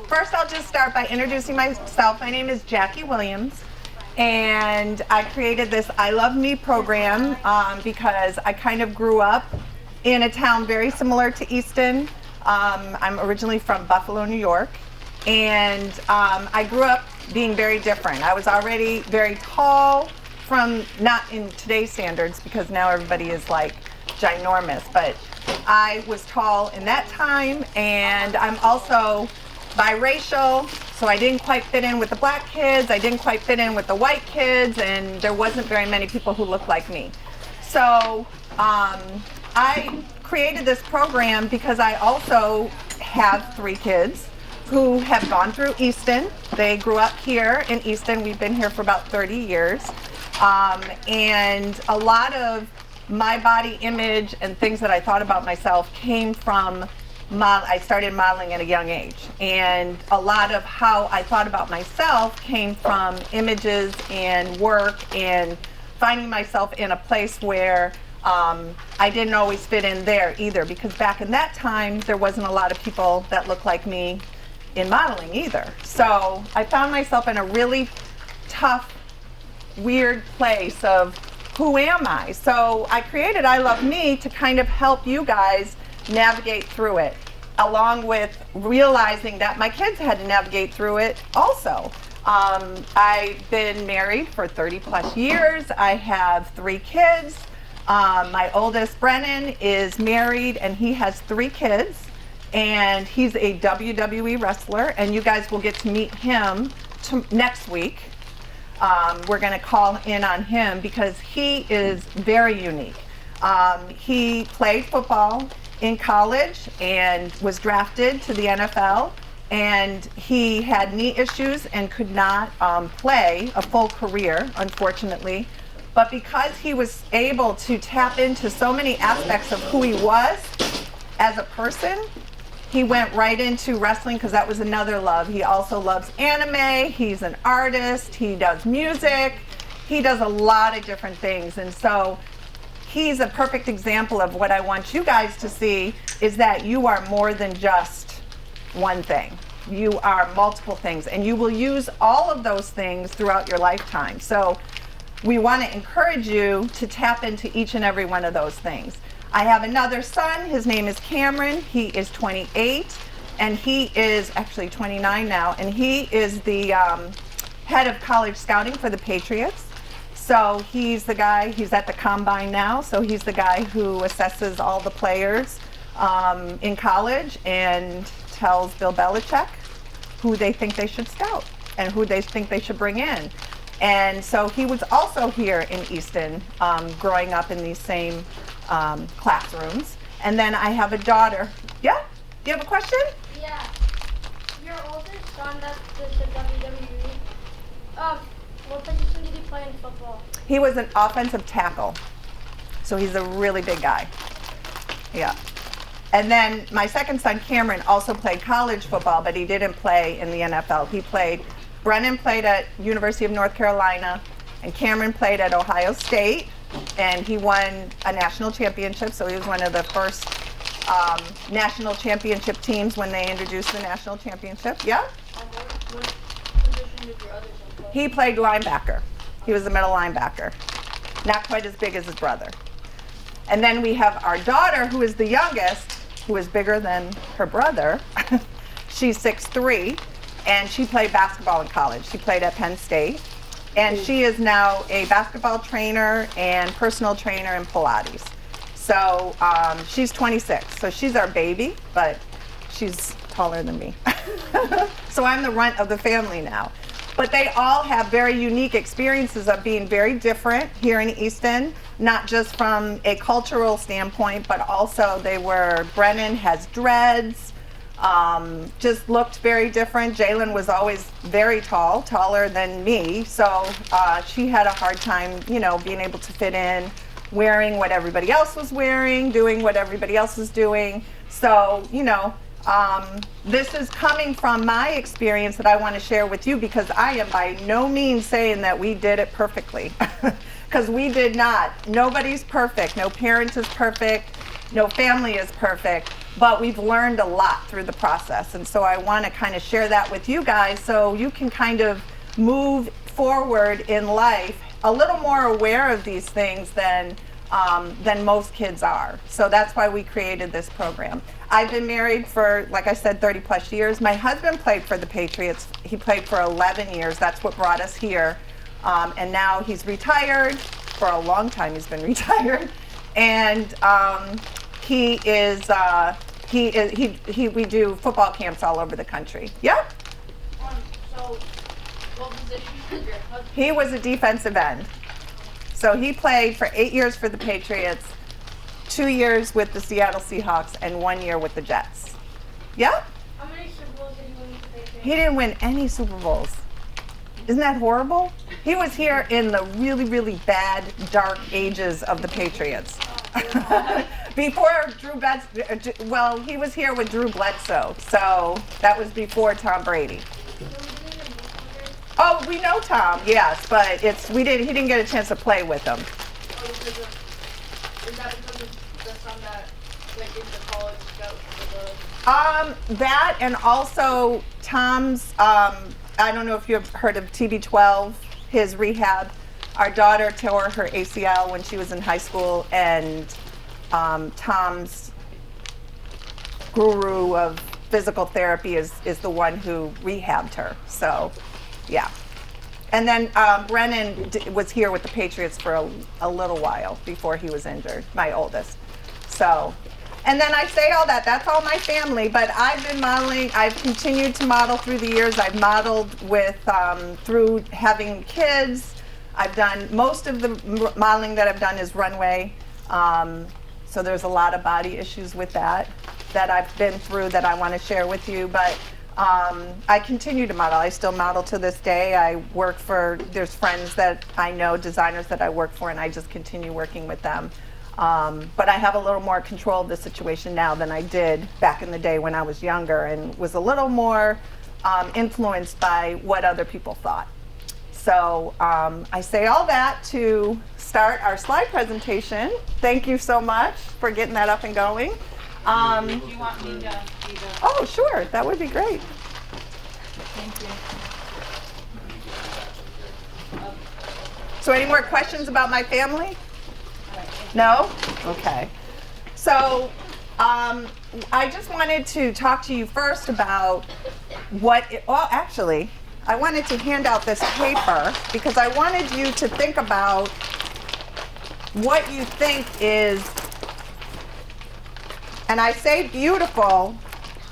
first I'll just start by introducing myself. My name is Jackie Williams, and I created this I Love Me program because I kind of grew up in a town very similar to Easton. I'm originally from Buffalo, New York, and I grew up being very different. I was already very tall, from not in today's standards because now everybody is like ginormous, but I was tall in that time, and I'm also biracial, so I didn't quite fit in with the black kids, I didn't quite fit in with the white kids, and there wasn't very many people who looked like me. So I created this program because I also have 3 kids who have gone through Easton. They grew up here in Easton. We've been here for about 30 years. And a lot of my body image and things that I thought about myself came from I started modeling at a young age. And a lot of how I thought about myself came from images and work and finding myself in a place where I didn't always fit in there either, because back in that time, there wasn't a lot of people that looked like me in modeling either. So I found myself in a really tough, weird place of who am I? So I created I Love Me to kind of help you guys navigate through it, along with realizing that my kids had to navigate through it also. I've been married for 30 plus years. I have 3 kids. My oldest, Brennan, is married and he has 3 kids, and he's a WWE wrestler, and you guys will get to meet him next week. We're going to call in on him because he is very unique. He played football in college and was drafted to the NFL, and he had knee issues and could not play a full career, unfortunately. But because he was able to tap into so many aspects of who he was as a person, he went right into wrestling because that was another love. He also loves anime, he's an artist, he does music, he does a lot of different things. And so he's a perfect example of what I want you guys to see, is that you are more than just one thing. You are multiple things, and you will use all of those things throughout your lifetime. So we want to encourage you to tap into each and every one of those things. I have another son. His name is Cameron. He is 28, and he is actually 29 now, and he is the head of college scouting for the Patriots. So he's the guy, he's at the combine now, so he's the guy who assesses all the players in college and tells Bill Belichick who they think they should scout and who they think they should bring in. And so he was also here in Easton, growing up in these same classrooms. And then I have a daughter. Yeah? Do you have a question? Yeah. Your oldest son that did the WWE, what position did he play in football? He was an offensive tackle. So he's a really big guy. Yeah. And then my second son, Cameron, also played college football, but he didn't play in the NFL. Brennan played at University of North Carolina, and Cameron played at Ohio State, and he won a national championship, so he was one of the first national championship teams when they introduced the national championship. Yeah? What position did your other son play? He played linebacker. He was a middle linebacker. Not quite as big as his brother. And then we have our daughter, who is the youngest, who is bigger than her brother. She's 6'3", and she played basketball in college. She played at Penn State. And she is now a basketball trainer and personal trainer in Pilates. So she's 26, so she's our baby, but she's taller than me. So I'm the runt of the family now. But they all have very unique experiences of being very different here in Easton, not just from a cultural standpoint, but also Brennan has dreads, just looked very different. Jalen was always very tall, taller than me, so she had a hard time, being able to fit in, wearing what everybody else was wearing, doing what everybody else was doing. So, this is coming from my experience that I want to share with you, because I am by no means saying that we did it perfectly, because we did not. Nobody's perfect. No parent is perfect. No family is perfect. but we've learned a lot through the process. And so I want to kind of share that with you guys so you can kind of move forward in life a little more aware of these things than most kids are. So that's why we created this program. I've been married for, like I said, 30 plus years. My husband played for the Patriots. He played for 11 years. That's what brought us here. And now he's retired. For a long time he's been retired. And we do football camps all over the country. Yep. So, what position did your husband? He was a defensive end. So he played for 8 years for the Patriots, 2 years with the Seattle Seahawks, and 1 year with the Jets. Yep. How many Super Bowls did he win with the Patriots? He didn't win any Super Bowls. Isn't that horrible? He was here in the really, really bad, dark ages of the Patriots. Before well, he was here with Drew Bledsoe, so that was before Tom Brady. Oh, we know Tom, yes, but he didn't get a chance to play with him. Is that because of the son that went into college scout for the... That and also Tom's, I don't know if you've heard of TB12, his rehab. Our daughter tore her ACL when she was in high school, and Tom's guru of physical therapy is the one who rehabbed her. So, yeah. And then Brennan was here with the Patriots for a little while before he was injured, my oldest. So, and then I say all that, that's all my family, but I've been modeling, I've continued to model through the years. I've modeled with, through having kids. I've done, most of the modeling that I've done is runway. So there's a lot of body issues with that I've been through that I want to share with you. But I continue to model. I still model to this day. I work for, there's friends that I know, designers that I work for, and I just continue working with them. But I have a little more control of the situation now than I did back in the day when I was younger and was a little more influenced by what other people thought. So I say all that to start our slide presentation. Thank you so much for getting that up and going. Do you want me to be the... Oh, sure, that would be great. Thank you. So any more questions about my family? No? Okay. So I just wanted to talk to you first about well, actually, I wanted to hand out this paper because I wanted you to think about what you think is, and I say beautiful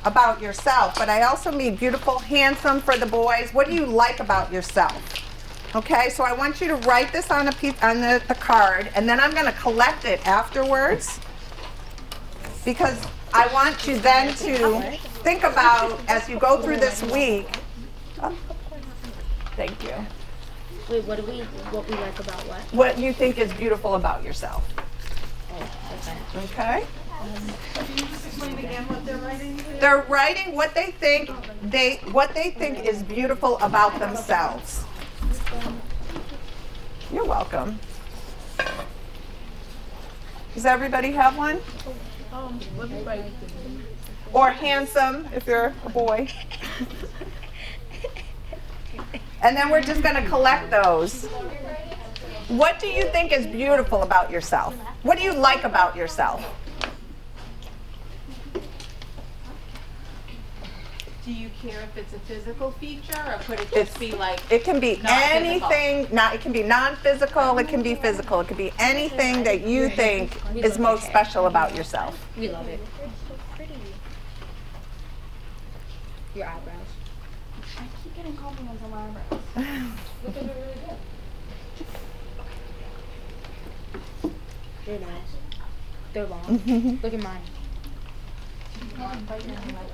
about yourself, but I also mean beautiful, handsome for the boys. What do you like about yourself? Okay, so I want you to write this on a piece, on the card, and then I'm going to collect it afterwards because I want you then to think about, as you go through this week. Oh, thank you. Wait, what we like about what? What you think is beautiful about yourself. Oh, Okay? okay. Explain again what they're writing. They're writing what they think is beautiful about themselves. You're welcome. Does everybody have one? Or handsome if you're a boy. And then we're just going to collect those. What do you think is beautiful about yourself? What do you like about yourself? Do you care if it's a physical feature or could it just be like... It can be non-physical? anything. It can be non-physical. It can be physical. It can be anything that you think is most special about yourself. We love it. It's so pretty. Your eyebrows. I keep getting compliments on my eyebrows. Because they're really good. They're nice. They're long. Look at mine.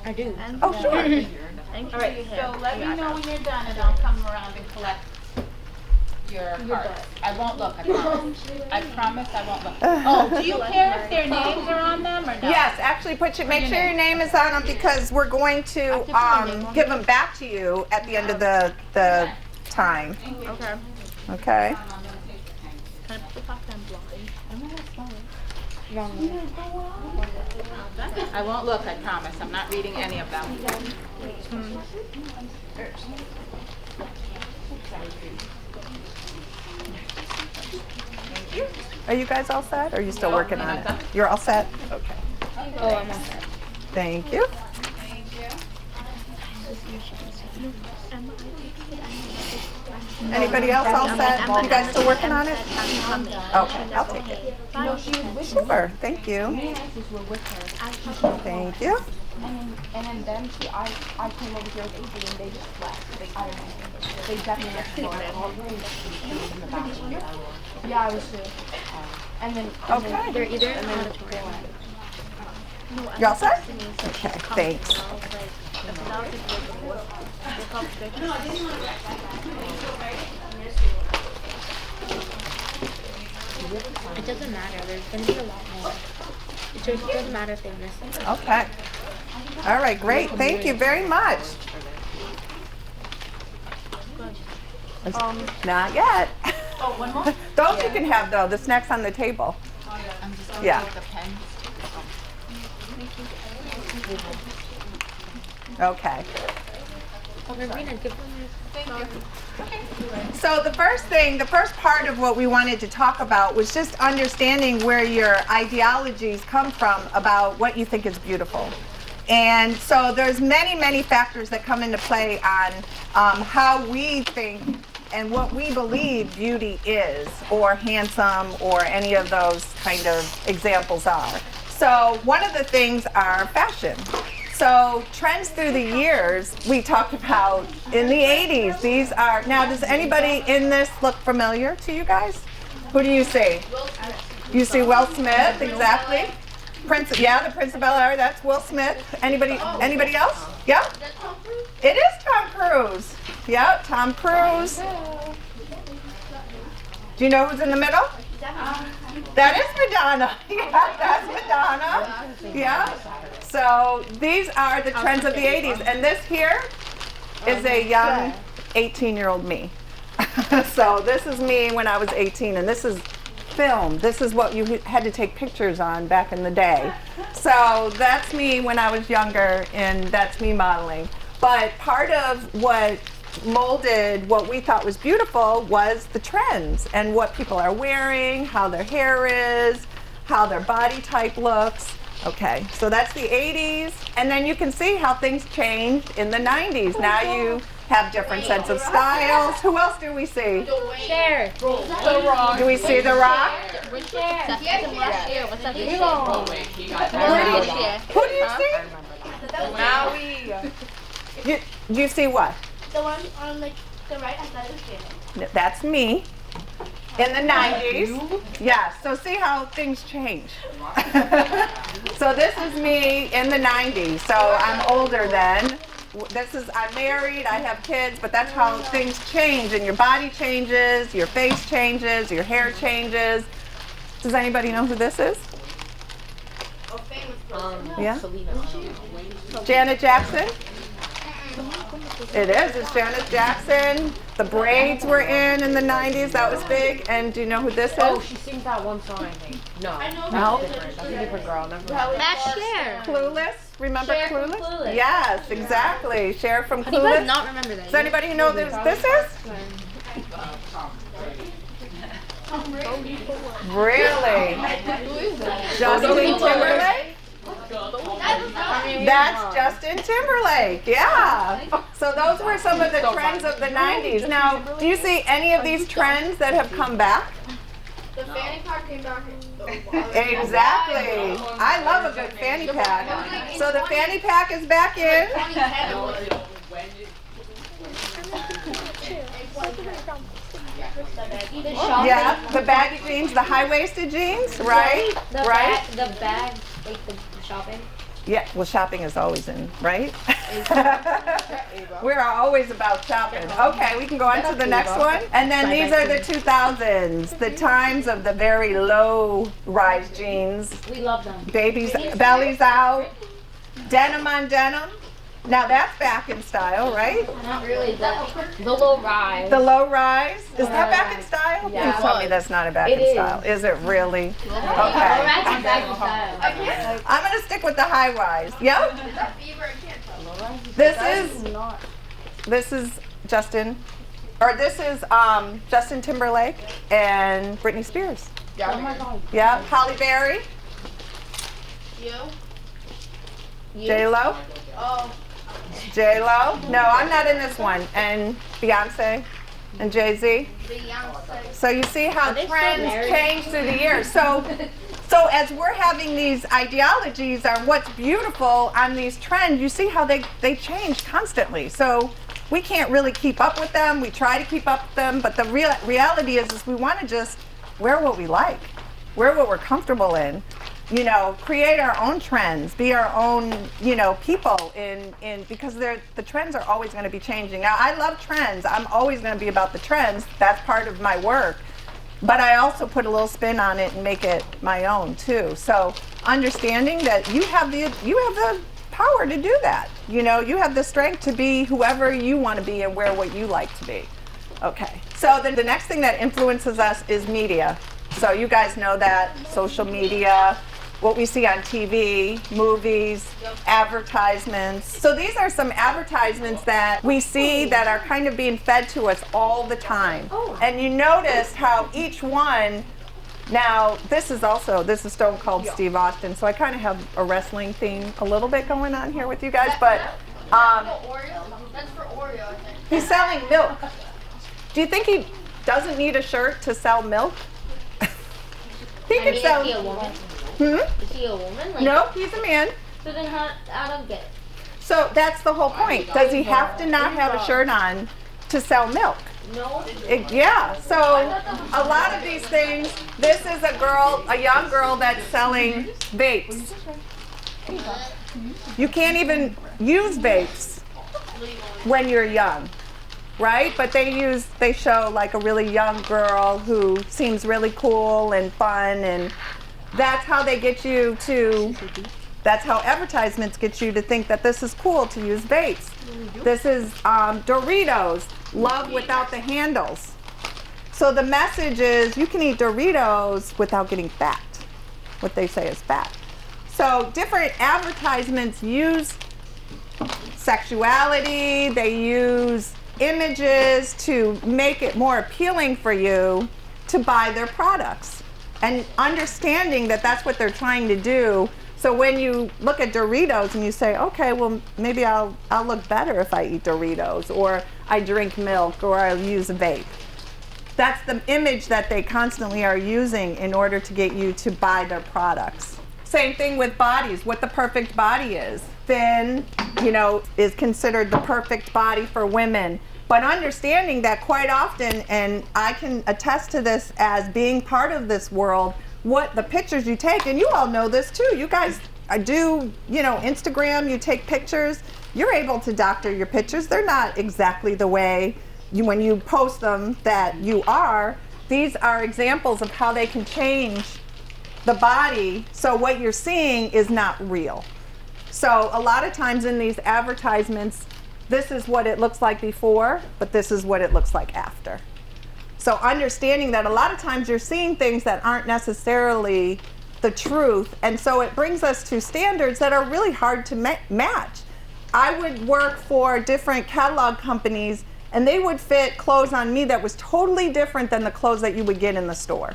I do. Oh, sure. All right, so let me know when you're done and I'll come around and collect your cards. I won't look, I promise. I promise I won't look. Oh, do you care if their names are on them or no? Yes, actually make sure your name is on them because we're going to give them back to you at the end of the time. Okay. Okay? Can I put the top down blind? I don't know what's blind. Wrong way. I won't look, I promise. I'm not reading any of them. Are you guys all set? Or are you still working on it? You're all set? Okay. Oh, I'm all set. Thank you. Anybody else all set? You guys still working on it? Okay, I'll take it. Sure, thank you. Thank you. And then I came over here with Adrian and they just left. I don't know. They definitely left the door. In the bathroom. Yeah, I was too. And then Okay. They're either in the auditorium. You all set? Okay, thanks. It doesn't matter. There's going to be a lot more. It just doesn't matter if they miss it. Okay. All right, great. Thank you very much. Not yet. Oh, one more? Those you can have though. The snacks on the table. I'm just going to Yeah. take the pen. Okay. Marina, give them your So the first part of what we wanted to talk about was just understanding where your ideologies come from about what you think is beautiful. And so there's many factors that come into play on how we think and what we believe beauty is, or handsome, or any of those kind of examples are. So one of the things are fashion. So trends through the years, we talked about in the 80s. These are, now does anybody in this look familiar to you guys? Who do you see? You see Will Smith, exactly. Prince, yeah, the Prince of Bel-Air, that's Will Smith. Anybody else? Yeah? It is Tom Cruise. Yeah, Tom Cruise. Do you know who's in the middle? That is Madonna. Yeah, that's Madonna. Yeah. So these are the trends of the 80s. And this here is a young 18-year-old me. So this is me when I was 18, and this is film. This is what you had to take pictures on back in the day. So that's me when I was younger, and that's me modeling. But part of what molded what we thought was beautiful was the trends and what people are wearing, how their hair is, how their body type looks. Okay, so that's the 80s, and then you can see how things changed in the 90s. Now you have different sense of styles. Who else do we see? Cher. Do we see The Rock? Who do you see? Do you see what? The one on like the right, I thought it was Janet. That's me in the 90s. Yes, so see how things change. So this is me in the 90s. So I'm older then. I'm married, I have kids, but that's how things change, and your body changes, your face changes, your hair changes. Does anybody know who this is? Yeah? Janet Jackson? It is. It's Janet Jackson. The braids were in the 90s. That was big. And do you know who this is? Oh, she sings that one song, I think. No. No. That's a different girl. Never mind. That's Cher. Clueless. Remember Cher from Clueless? Clueless. Yes, exactly. Cher from How do you guys Clueless. not remember that? Does anybody know who this is? Really? Justin Timberlake? That's Justin Timberlake, yeah. So those were some of the trends of the 90s. Now, do you see any of these trends that have come back? The fanny pack came back. Exactly. I love a good fanny pack. So the fanny pack is back in. Yeah, the baggy jeans, the high-waisted jeans, right? Right? The bag, like the shopping. Yeah, well, shopping is always in, right? We're always about shopping. Okay, we can go on to the next one. And then these are the 2000s, the times of the very low-rise jeans. We love them. Babies, bellies out, denim on denim. Now that's back in style, right? Not really, the low rise. The low rise, is that back in style? Yeah. Please tell me that's not a back It in is. style. Is it really? Low Okay. rise is back in style. I'm gonna stick with the high rise. Yep. Is that Bieber? I can't tell. This is Justin, or this is Justin Timberlake and Britney Spears. Oh my God. Yeah, Halle Berry, You? J-Lo. Oh. J-Lo. No, I'm not in this one. And Beyonce and Jay-Z. Beyonce. So you see how Are they still trends married? change through the years. So as we're having these ideologies on what's beautiful on these trends, you see how they change constantly. So we can't really keep up with them. We try to keep up with them, but the reality is we want to just wear what we like, wear what we're comfortable in. You know, create our own trends, be our own, you know, people in because the trends are always going to be changing. Now, I love trends. I'm always going to be about the trends. That's part of my work. But I also put a little spin on it and make it my own too. So understanding that you have the power to do that. You know, you have the strength to be whoever you want to be and wear what you like to be. Okay. So then the next thing that influences us is media. So you guys know that, social media, what we see on TV, movies, advertisements. So these are some advertisements that we see that are kind of being fed to us all the time. And you notice how each one, now this is Stone Cold Steve Austin, so I kind of have a wrestling theme a little bit going on here with you guys, but Oreo? That's for Oreo, I think. he's selling milk. Do you think he doesn't need a shirt to sell milk? He I could mean, sell. is he a woman? Hmm? Is he a woman? Like, No, he's a man. So then how, I don't get it. So that's the whole point. Does he have to not have a shirt on to sell milk? No. Yeah, so a lot of these things, this is a young girl that's selling vapes. You can't even use vapes when you're young, right? But they show like a really young girl who seems really cool and fun, and that's how they get you to, that's how advertisements get you to think that this is cool to use vapes. This is Doritos, love without the handles. So the message is you can eat Doritos without getting fat. What they say is fat. So different advertisements use sexuality, they use images to make it more appealing for you to buy their products. And understanding that that's what they're trying to do. So when you look at Doritos and you say, okay, well, maybe I'll look better if I eat Doritos, or I drink milk, or I use a vape. That's the image that they constantly are using in order to get you to buy their products. Same thing with bodies, what the perfect body is. Thin, is considered the perfect body for women. But understanding that quite often, and I can attest to this as being part of this world, what the pictures you take, and you all know this too, you guys do, Instagram, you take pictures, you're able to doctor your pictures. They're not exactly the way when you post them that you are. These are examples of how they can change the body, so what you're seeing is not real. So a lot of times in these advertisements, this is what it looks like before, but this is what it looks like after. So understanding that a lot of times you're seeing things that aren't necessarily the truth, and so it brings us to standards that are really hard to match. I would work for different catalog companies, and they would fit clothes on me that was totally different than the clothes that you would get in the store,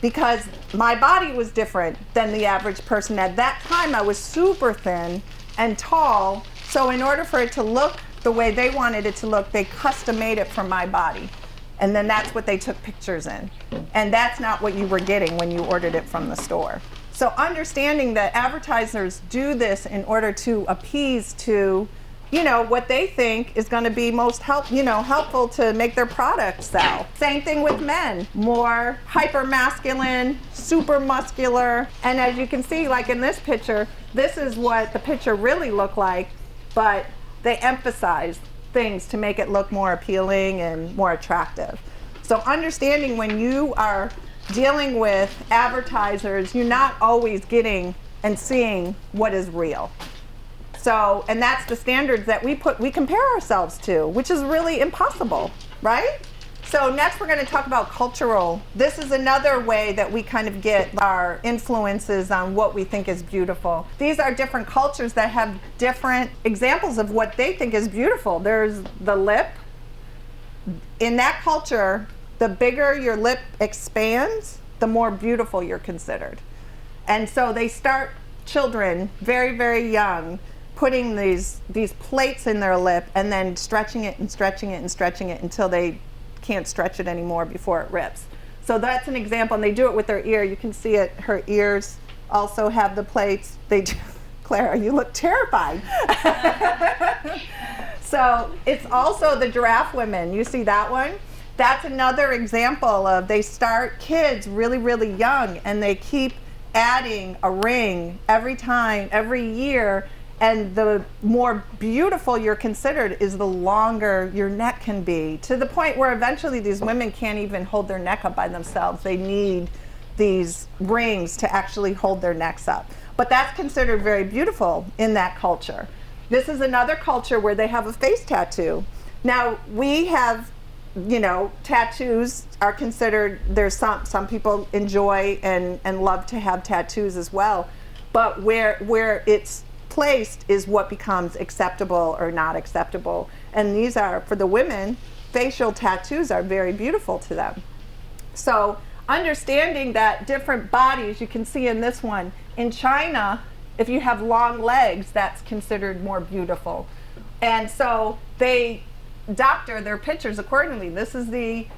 because my body was different than the average person. At that time, I was super thin and tall, so in order for it to look the way they wanted it to look, they custom made it for my body. And then that's what they took pictures in. And that's not what you were getting when you ordered it from the store. So understanding that advertisers do this in order to appease to, what they think is going to be most helpful to make their product sell. Same thing with men, more hyper masculine, super muscular. And as you can see, like in this picture, this is what the picture really looked like, but they emphasize things to make it look more appealing and more attractive. So understanding when you are dealing with advertisers, you're not always getting and seeing what is real. So, and that's the standards that we compare ourselves to, which is really impossible, right? So next we're going to talk about cultural. This is another way that we kind of get our influences on what we think is beautiful. These are different cultures that have different examples of what they think is beautiful. There's the lip. In that culture, the bigger your lip expands, the more beautiful you're considered. And so they start children very, very young putting these plates in their lip and then stretching it and stretching it and stretching it until they can't stretch it anymore before it rips. So that's an example, and they do it with their ear. You can see it. Her ears also have the plates. They do. Clara, you look terrified. So it's also the giraffe women. You see that one? That's another example of they start kids really, really young, and they keep adding a ring every time, every year. And the more beautiful you're considered is the longer your neck can be, to the point where eventually these women can't even hold their neck up by themselves. They need these rings to actually hold their necks up. But that's considered very beautiful in that culture. This is another culture where they have a face tattoo. Now, we have, you know, tattoos are considered, there's some people enjoy and love to have tattoos as well. But where it's placed is what becomes acceptable or not acceptable. And these are, for the women, facial tattoos are very beautiful to them. So understanding that different bodies, you can see in this one, in China, if you have long legs, that's considered more beautiful. And so they doctor their pictures accordingly. This is the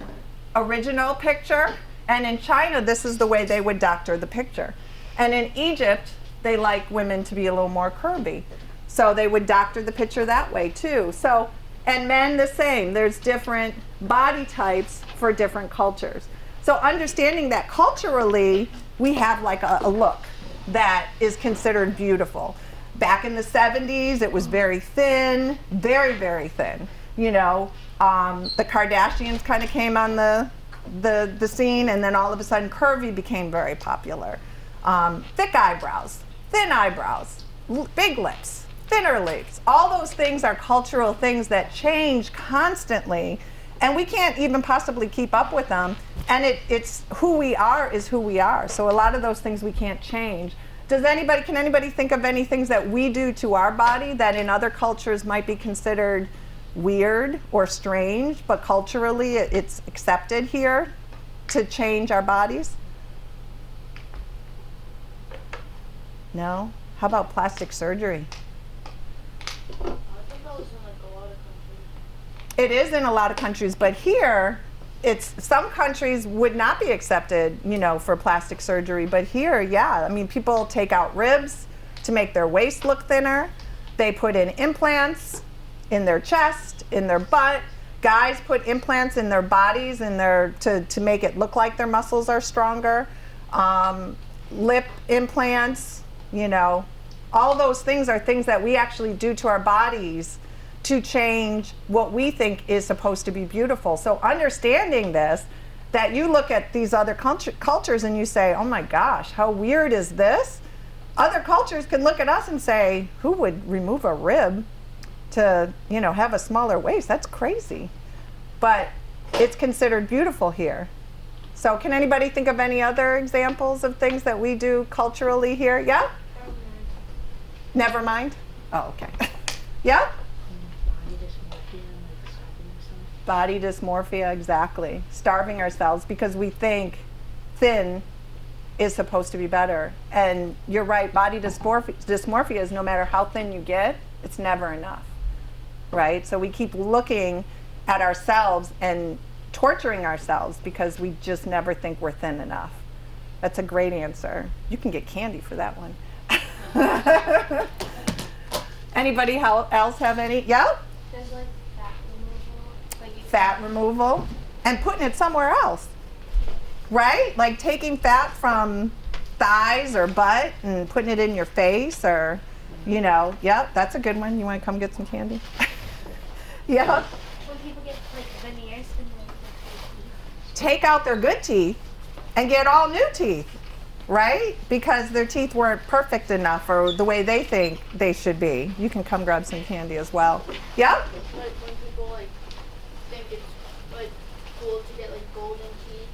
original picture, and in China, this is the way they would doctor the picture. And in Egypt, they like women to be a little more curvy. So they would doctor the picture that way too. So, and men the same. There's different body types for different cultures. So understanding that culturally, we have like a look that is considered beautiful. Back in the 70s, it was very thin, very, very thin. You know, the Kardashians kind of came on the scene, and then all of a sudden curvy became very popular. Thick eyebrows, thin eyebrows, big lips, thinner lips. All those things are cultural things that change constantly, and we can't even possibly keep up with them. And it's who we are is who we are. So a lot of those things we can't change. Can anybody think of any things that we do to our body that in other cultures might be considered weird or strange, but culturally it's accepted here to change our bodies? No? How about plastic surgery? It is in a lot of countries, but here, some countries would not be accepted, you know, for plastic surgery, but here, yeah. I mean, people take out ribs to make their waist look thinner. They put in implants in their chest, in their butt. Guys put implants in their bodies to make it look like their muscles are stronger. Lip implants, you know, all those things are things that we actually do to our bodies to change what we think is supposed to be beautiful. So understanding this, that you look at these other cultures and you say, oh my gosh, how weird is this? Other cultures can look at us and say, who would remove a rib to, you know, have a smaller waist? That's crazy. But it's considered beautiful here. So can anybody think of any other examples of things that we do culturally here? Yeah? Never mind? Oh, okay. Yeah? Body dysmorphia, exactly. Starving ourselves because we think thin is supposed to be better. And you're right, body dysmorphia is no matter how thin you get, it's never enough, right? So we keep looking at ourselves and torturing ourselves because we just never think we're thin enough. That's a great answer. You can get candy for that one. Anybody else have any? Yeah? There's like fat removal. Like Fat removal and putting it somewhere else, right? Like taking fat from thighs or butt and putting it in your face, or, you know, yeah, that's a good one. You want to come get some candy? Yeah. when people get like veneers and like their teeth. Take out their good teeth and get all new teeth. right? Because their teeth weren't perfect enough or the way they think they should be. You can come grab some candy as well. Yeah? Like when people like think it's like cool to get like golden teeth,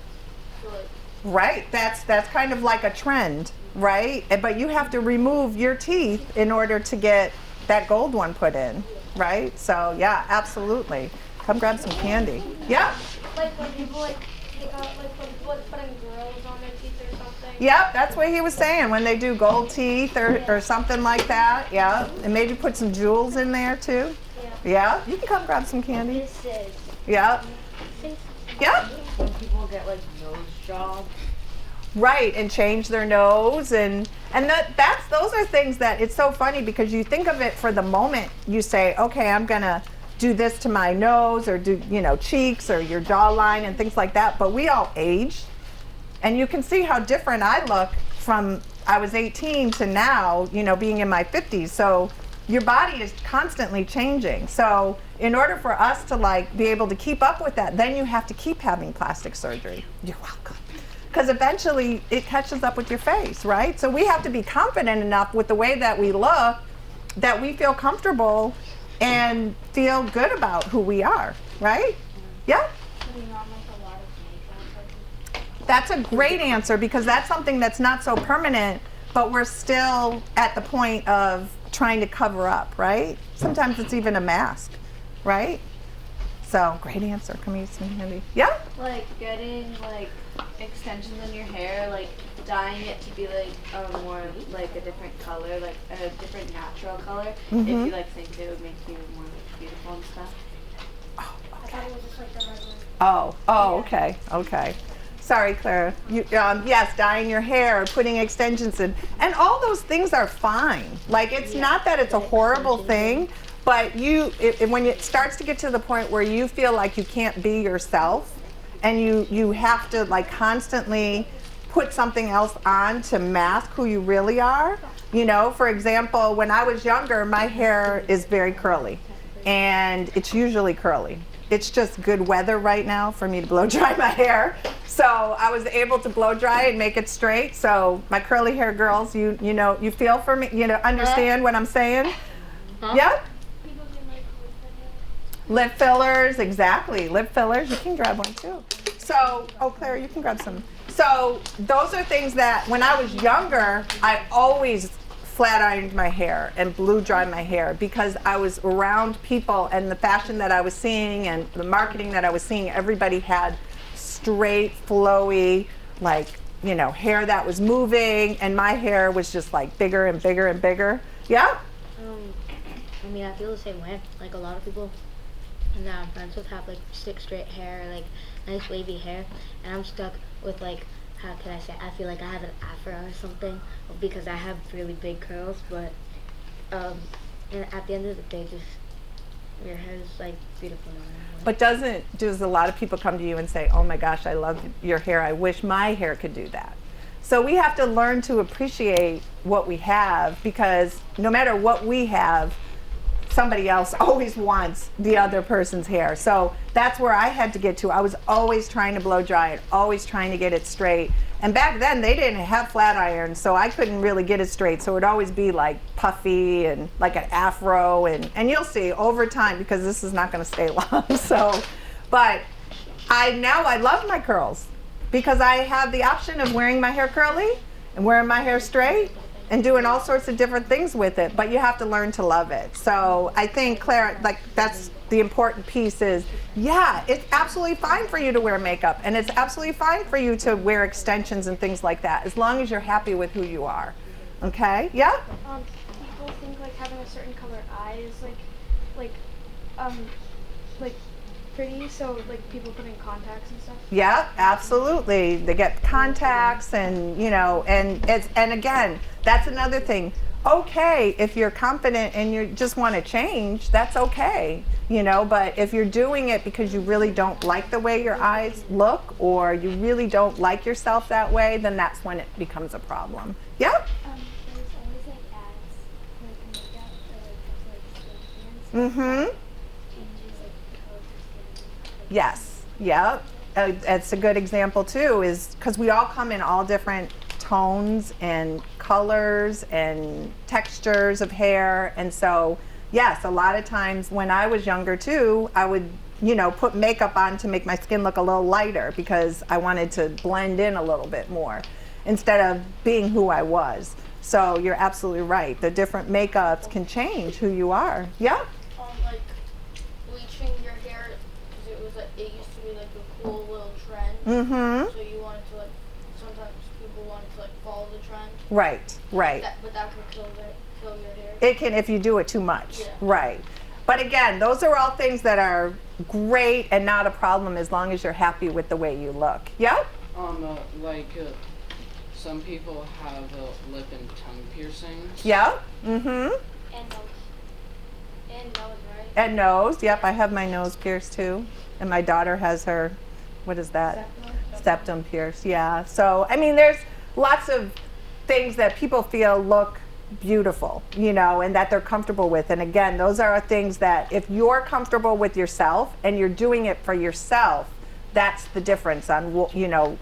so like Right. That's kind of like a trend, right? But you have to remove your teeth in order to get that gold one put in, right? So yeah, absolutely. Come grab some candy. Yeah. like when people like take out like when people like putting girls on their teeth or something. Yep, that's what he was saying when they do gold teeth or something like that. Yeah. And maybe put some jewels in there too. Yeah. You can come grab some candy. This is. Yep. Yep. When people get like nose jobs. Right, and change their nose and those are things that it's so funny because you think of it for the moment. You say, okay, I'm gonna do this to my nose or do cheeks or your jawline and things like that. But we all age, and you can see how different I look from I was 18 to now, being in my 50s. So your body is constantly changing. So in order for us to like be able to keep up with that, then you have to keep having plastic surgery. You're welcome. Because eventually it catches up with your face, right? So we have to be confident enough with the way that we look that we feel comfortable and feel good about who we are, right? Yeah? That's a great answer because that's something that's not so permanent, but we're still at the point of trying to cover up, right? Sometimes it's even a mask, right? So, great answer. Come eat some candy. Yeah? Like getting like extensions in your hair, like dyeing it to be like a more like a different color, like a different natural color. If you like think it would make you more like, beautiful and stuff. I thought it was just like the regular. Okay, okay. Sorry, Clara. Yes, dyeing your hair, putting extensions in, and all those things are fine. Like it's not that it's a horrible thing, but when it starts to get to the point where you feel like you can't be yourself, and you have to like constantly put something else on to mask who you really are. For example, when I was younger, my hair is very curly, and it's usually curly. It's just good weather right now for me to blow dry my hair. So I was able to blow dry and make it straight. So my curly hair girls, you feel for me, understand what I'm saying? Yeah? People do like Lip fillers, exactly. Lip fillers, you can grab one too. So, Claire, you can grab some. So those are things that when I was younger, I always flat ironed my hair and blew dry my hair because I was around people and the fashion that I was seeing and the marketing that I was seeing, everybody had straight, flowy, like, hair that was moving, and my hair was just like bigger and bigger and bigger. Yeah? I feel the same way. Like a lot of people that I'm friends with have like thick, straight hair, like nice wavy hair, and I'm stuck with like, how can I say, I feel like I have an afro or something because I have really big curls, but and at the end of the day, just your hair is like beautiful no matter what. But does a lot of people come to you and say, oh my gosh, I love your hair, I wish my hair could do that? So we have to learn to appreciate what we have, because no matter what we have, somebody else always wants the other person's hair. So that's where I had to get to. I was always trying to blow dry it, always trying to get it straight. And back then they didn't have flat irons, so I couldn't really get it straight. So it would always be like puffy and like an afro, and you'll see over time, because this is not gonna stay long. But I love my curls because I have the option of wearing my hair curly and wearing my hair straight and doing all sorts of different things with it, but you have to learn to love it. So I think, Claire, like that's the important piece is, yeah, it's absolutely fine for you to wear makeup, and it's absolutely fine for you to wear extensions and things like that, as long as you're happy with who you are. Okay? Yeah? People think like having a certain color eye is like pretty, so like people put in contacts and stuff. Yeah, absolutely. They get contacts and and again, that's another thing. Okay, if you're confident and you just want to change, that's okay, but if you're doing it because you really don't like the way your eyes look, or you really don't like yourself that way, then that's when it becomes a problem. Yeah? There's always like ads like makeup or like skin Mm-hmm. changes like the color of your skin. Yes. Yeah. It's a good example too, is because we all come in all different tones and colors and textures of hair. And so, yes, a lot of times when I was younger too, I would, you know, put makeup on to make my skin look a little lighter because I wanted to blend in a little bit more instead of being who I was. So you're absolutely right. The different makeups can change who you are. Yeah? Like bleaching your hair, because it was like, it used to be like a cool little trend. Mm-hmm. So you wanted to like, sometimes people wanted to like follow the trend. Right, right. But that could kill your hair. It can if you do it too much. Yeah. Right. But again, those are all things that are great and not a problem as long as you're happy with the way you look. Yep. Some people have lip and tongue piercings. Yep. Mm-hmm. And nose. And nose, right? And nose. Yep. I have my nose pierced too. And my daughter has her, what is that? Septum pierced. Yeah. So, I mean, there's lots of things that people feel look beautiful, you know, and that they're comfortable with. And again, those are things that if you're comfortable with yourself and you're doing it for yourself, that's the difference on, you know,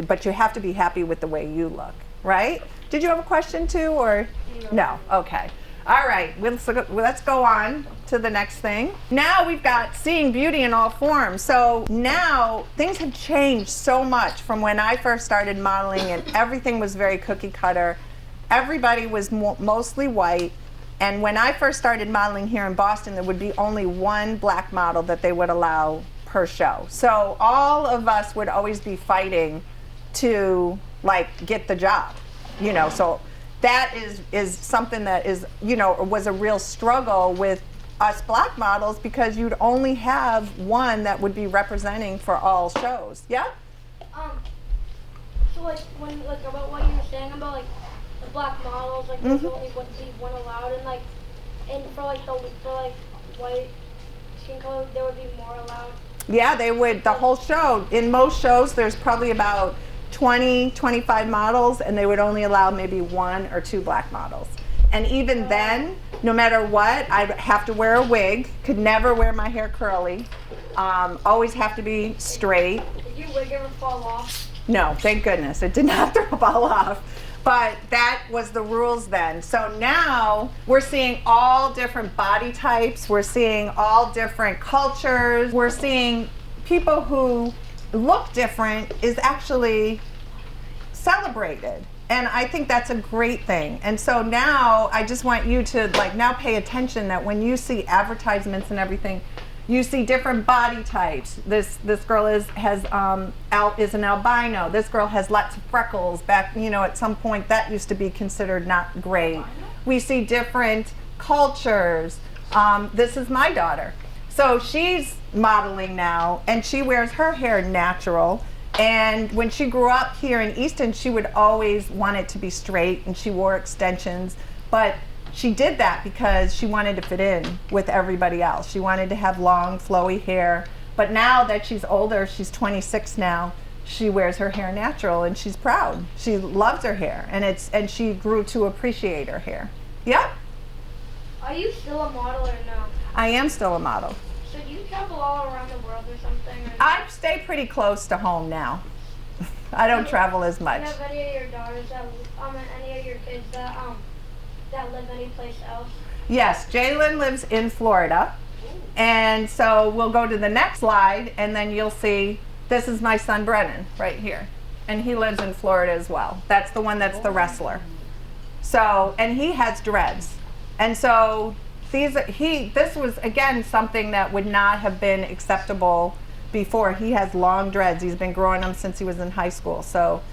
but you have to be happy with the way you look, right? Did you have a question too, or no? Okay. All right, let's go on to the next thing. Now we've got seeing beauty in all forms. So now things have changed so much from when I first started modeling and everything was very cookie cutter. Everybody was mostly white. And when I first started modeling here in Boston, there would be only one black model that they would allow per show. So all of us would always be fighting to like get the job, you know. So that is something that is, you know, was a real struggle with us black models because you'd only have one that would be representing for all shows. Yeah? So like when like about what you were saying about like the black models, like there's only one allowed, and like for white skin color there would be more allowed. Yeah, they would. The whole show. In most shows, there's probably about 20, 25 models, and they would only allow maybe 1 or 2 black models. And even then, no matter what, I'd have to wear a wig, could never wear my hair curly, always have to be straight. Did your wig ever fall off? No, thank goodness. It did not fall off. But that was the rules then. So now we're seeing all different body types. We're seeing all different cultures. We're seeing people who look different is actually celebrated. And I think that's a great thing. And so now I just want you to like now pay attention that when you see advertisements and everything, you see different body types. This girl is an albino. This girl has lots of freckles. Back, you know, at some point that used to be considered not great. We see different cultures. This is my daughter. So she's modeling now, and she wears her hair natural. And when she grew up here in Easton, she would always want it to be straight, and she wore extensions. But she did that because she wanted to fit in with everybody else. She wanted to have long, flowy hair. But now that she's older, she's 26 now, she wears her hair natural and she's proud. She loves her hair, and she grew to appreciate her hair. Yep. Are you still a model or no? I am still a model. So do you travel all around the world or something? Or I stay pretty close to home now. I don't travel as do much. you have any of your daughters that, any of your kids that live anyplace else? Yes, Jalen lives in Florida. And so we'll go to the next slide, and then you'll see, this is my son Brennan right here. And he lives in Florida as well. That's the one that's the wrestler. So, and he has dreads. And so this was, again, something that would not have been acceptable before. He has long dreads. He's been growing them since he was in high school. So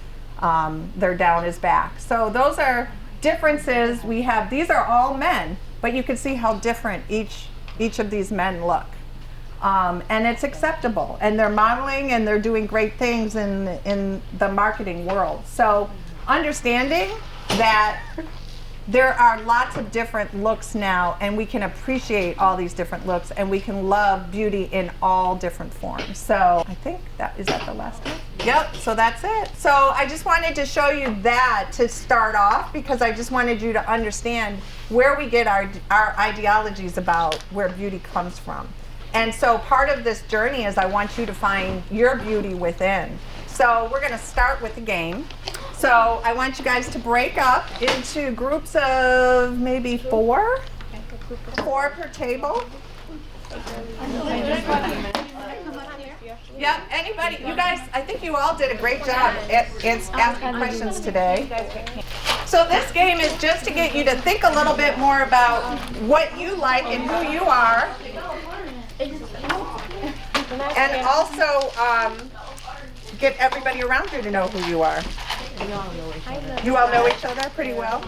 they're down his back. So those are differences we have. These are all men, but you can see how different each of these men look. And it's acceptable. And they're modeling and they're doing great things in the marketing world. So understanding that there are lots of different looks now, and we can appreciate all these different looks, and we can love beauty in all different forms. So I think is that the last one? Yep, so that's it. So I just wanted to show you that to start off, because I just wanted you to understand where we get our ideologies about where beauty comes from. And so part of this journey is I want you to find your beauty within. So we're going to start with a game. So I want you guys to break up into groups of maybe 4 per table. Yeah, anybody, you guys, I think you all did a great job at asking questions today. So this game is just to get you to think a little bit more about what you like and who you are. And also get everybody around here to know who you are. You all know each other pretty well?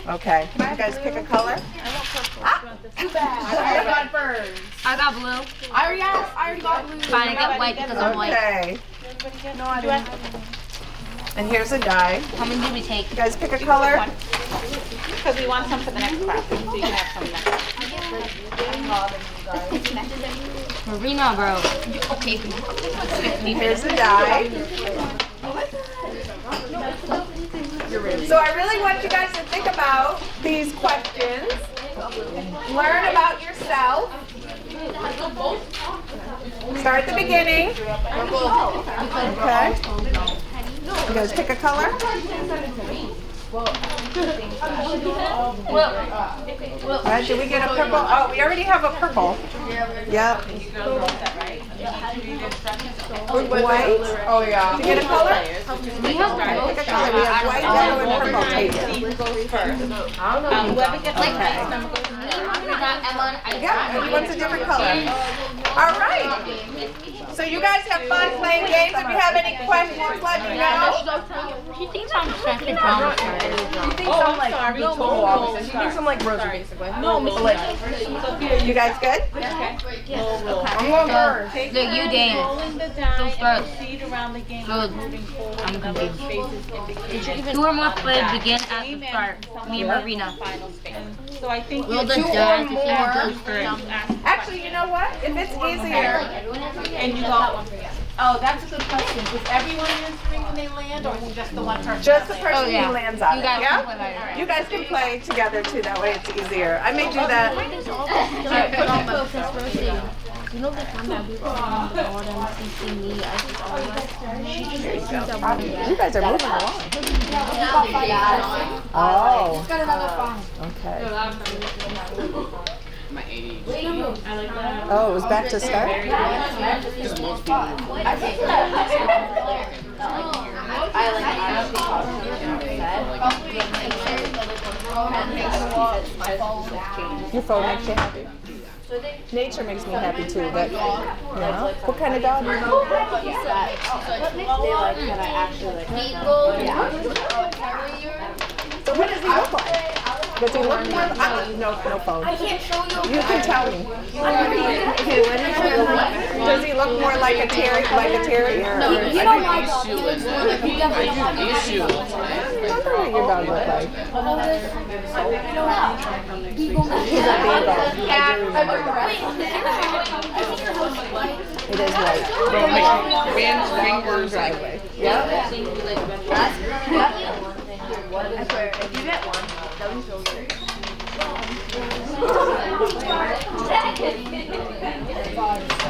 Okay. You guys pick a color? Too bad. I got birds. I got blue. I already got blue. Fine, I got white because I'm white. Okay. No, I didn't. And here's a die. How many do we take? You guys pick a color? Because we want some for the next class, so you can have some next. Marina, bro. Okay. Here's a die. So I really want you guys to think about these questions. Learn about yourself. Start at the beginning. Okay. You guys pick a color. Did we get a purple? Oh, we already have a purple. Yep. White. Oh yeah. Did you get a color? We have Pick a color. We have white, yellow, and purple. Take it. Whoever gets the number goes Yeah, everyone's a different color. All right. So you guys have fun playing games. If you have any questions, let me know. She thinks I'm second drama. She thinks I'm like the total opposite. She thinks I'm like Rosie basically. No, You guys good? I'm going first. Look, you dance. rolling the die Those and first. proceed around the game Good. moving forward. I'm and other confused. spaces indicate 2 or more players begin at the start. Me and Marina. final space. So I think We'll you just die to see who goes first. Actually, you know what? If it's easier, and you go. Oh, that's a good question. Is everyone answering when they land, or is it just the one person? just the that person Oh, yeah. who lands on You it. guys Yeah? can play later. You guys can play together too. That way it's easier. I may do that. You know the time that we were on the board and CC me, I just always You guys are moving along. Oh. Okay. My age. Oh, it was back to start? Because most people Your phone makes you happy? Nature makes me happy too. That, you know? What kind of dog? So what does he look like? Does he look more? No phone. I can't show you. You can tell me. Does he look more like a terrier? No, I think these shoeless. These shoeless. I don't know what your dog looks like. He's a beagle. I do remember. It is white. Man's fingers. Driveway. Yep.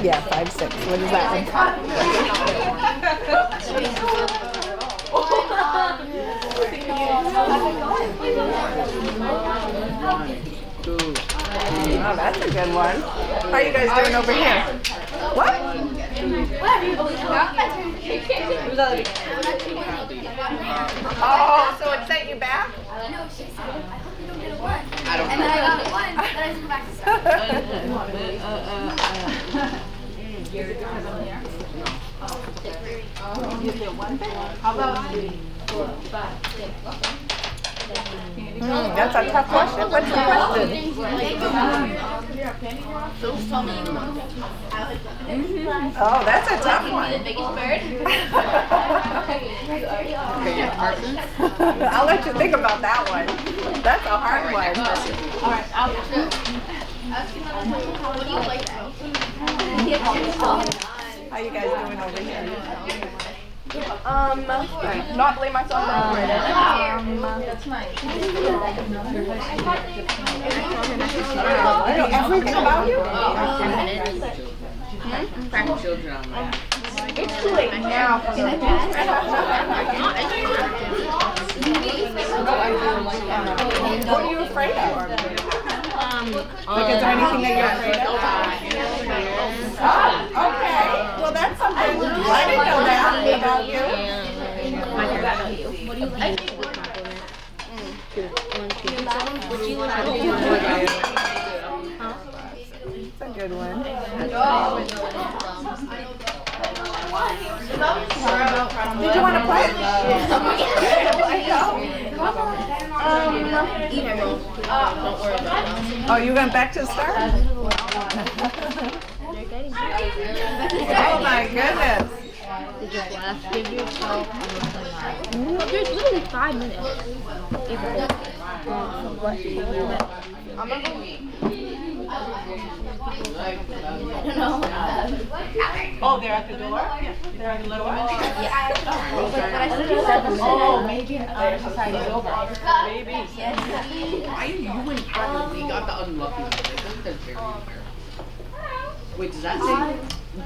Yeah, 5'6". What is that one? Oh, that's a good one. How are you guys doing over here? What? Oh, so it sent you back? No, she said, I hope you don't get a 1. I don't And then I got a 1, then I just go back to start. That's a tough question. What's the question? Oh, that's a tough one. I'll let you think about that one. That's a hard one. How you guys doing over here? Not blame myself for it. I know everything about you? children on my It's too late now. Can I What are you afraid of? Like, is there anything that you're afraid of? Okay. Well, that's something. I didn't know that about you. What do you like? It's a good one. Did you want to play? Oh, you went back to the start? Oh my goodness. Give yourself there's literally 5 minutes. Oh, they're at the door? They're at the little one? Oh, maybe their society's over. Maybe. Why you and Carly got the unlucky one? I think that's very unfair. Wait, does that say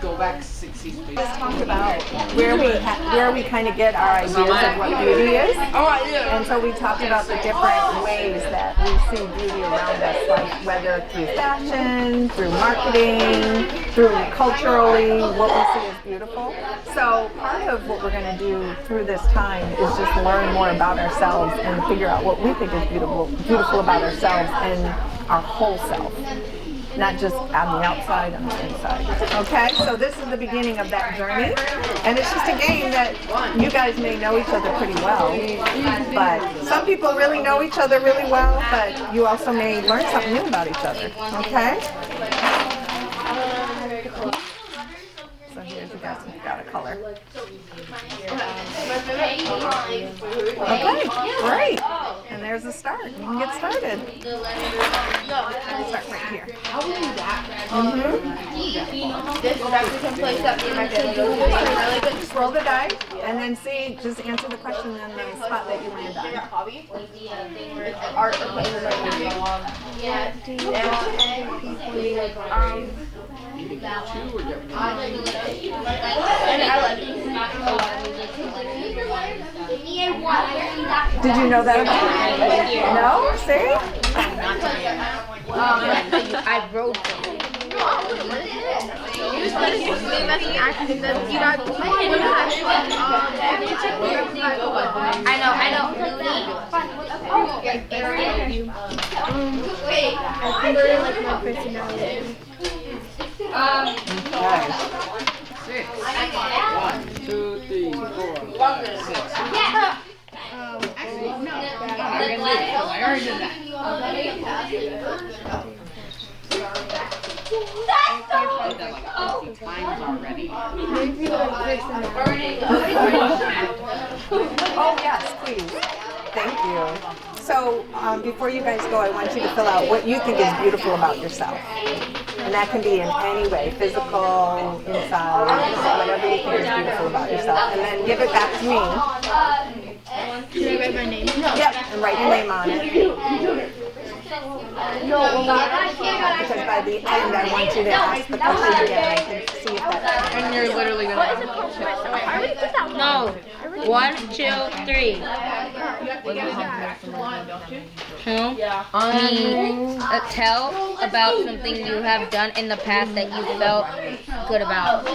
go back 60 spaces? Let's talk about where we kind of get our ideas of what beauty is. And so we talked about the different ways that we see beauty around us, like whether through fashion, through marketing, through culturally, what we see as beautiful. So part of what we're going to do through this time is just learn more about ourselves and figure out what we think is beautiful about ourselves and our whole self. Not just on the outside, on the inside. Okay, so this is the beginning of that journey, and it's just a game that you guys may know each other pretty well, but some people really know each other really well, but you also may learn something new about each other. Okay? So here's you guys got a color. Okay, great. And there's the start. You can get started. Start right here. This is actually some place that me and my family go to. It's really good. Just roll the die and then see, just answer the question in the spot that you land on. Hobby? Art or playing with my music. Yeah. And I like Did you know that about No? See? I wrote them. I know. I think they like my personality. Okay. 6. 1, 2, 3, 4, 5, 6. Actually, no. I already did that. Times already. Oh, yes, please. Thank you. So, before you guys go, I want you to fill out what you think is beautiful about yourself. And that can be in any way, physical, inside, whatever you think is beautiful about yourself. And then give it back to me. Should I write my name? Yep, and write your name on it. Because by the end, I want you to ask the question again. I can see if that. And you're literally going to... No. 1, 2, 3. Tell about something you have done in the past that you felt good about.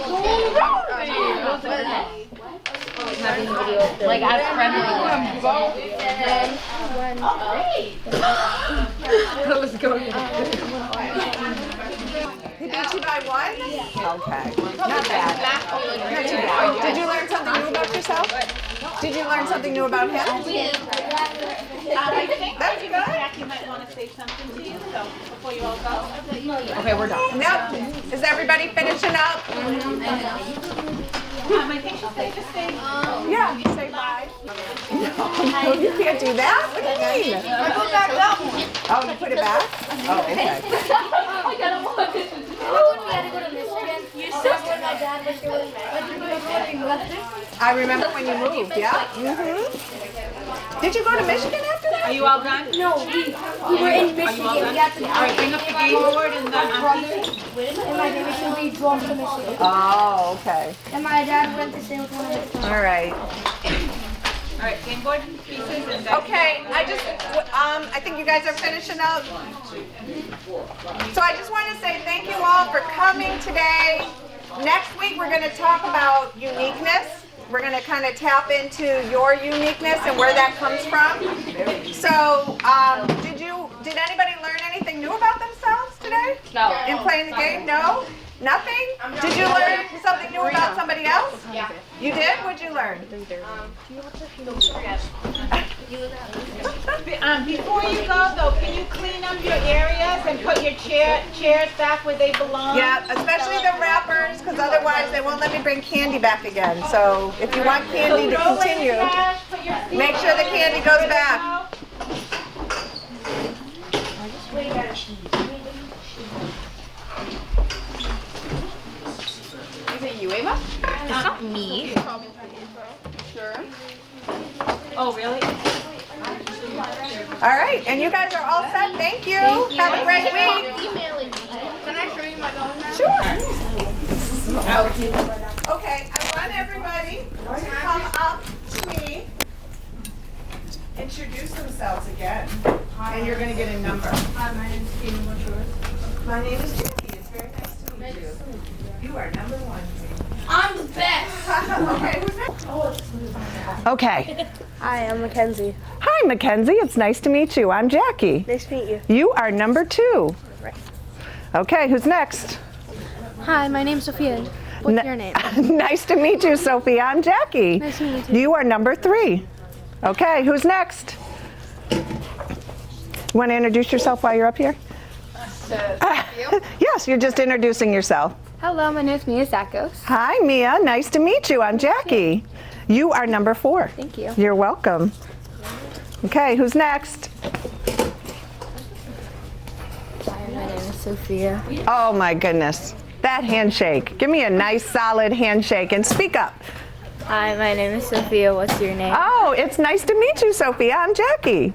Having video of Like, as friendly. That was going He beat you by 1? Okay. Not bad. Not too bad. Did you learn something new about yourself? Did you learn something new about him? I think That's good. Jackie might want to say something to you, so before you all go. Okay, we're done. Yep. Is everybody finishing up? I think she'll say, just say, Yeah, say bye. No, you can't do that. What do you mean? Put back up. Oh, you put it back? Oh, okay. I remember when you moved, yeah? Did you go to Michigan after that? are you all done? No, we were in Michigan. We had to All right, bring up the game board and the And my baby should be drawn to Michigan. Oh, okay. And my dad went to stay with one of his friends. All right. All right, game board pieces and then. Okay, I think you guys are finishing up. So I just want to say thank you all for coming today. Next week we're going to talk about uniqueness. We're going to kind of tap into your uniqueness and where that comes from. So, did anybody learn anything new about themselves today? No. In playing the game? No? Nothing? Did you learn something new about somebody else? Yeah. You did? What'd you learn? Before you go though, can you clean up your areas and put your chairs back where they belong? Yeah, especially the wrappers, because otherwise they won't let me bring candy back again. So if you want candy to Throw away continue, trash, put your seat make sure the candy goes back. Is it you, Ava? It's not me. Sure. Oh, really? All right, and you guys are all set. Thank you. Have a great week. Can I show you my dog now? Sure. Okay, I want everybody to come up to me, introduce themselves again, and you're going to get a number. Hi, my name is Steven. What's yours? My name is Jackie. It's very nice to meet you. You are number one. I'm the best. Okay, who's next? Okay. Hi, I'm Mackenzie. Hi, Mackenzie. It's nice to meet you. I'm Jackie. Nice to meet you. You are number 2. Right. Okay, who's next? Hi, my name's Sophia. What's your name? Nice to meet you, Sophie. I'm Jackie. Nice to meet you too. You are number 3. Okay, who's next? You want to introduce yourself while you're up here? Yes, you're just introducing yourself. Hello, my name's Mia Zakos. Hi, Mia. Nice to meet you. I'm Jackie. You are number 4. Thank you. You're welcome. Okay, who's next? Hi, my name is Sophia. Oh my goodness. That handshake. Give me a nice solid handshake and speak up. Hi, my name is Sophia. What's your name? Oh, it's nice to meet you, Sophia. I'm Jackie.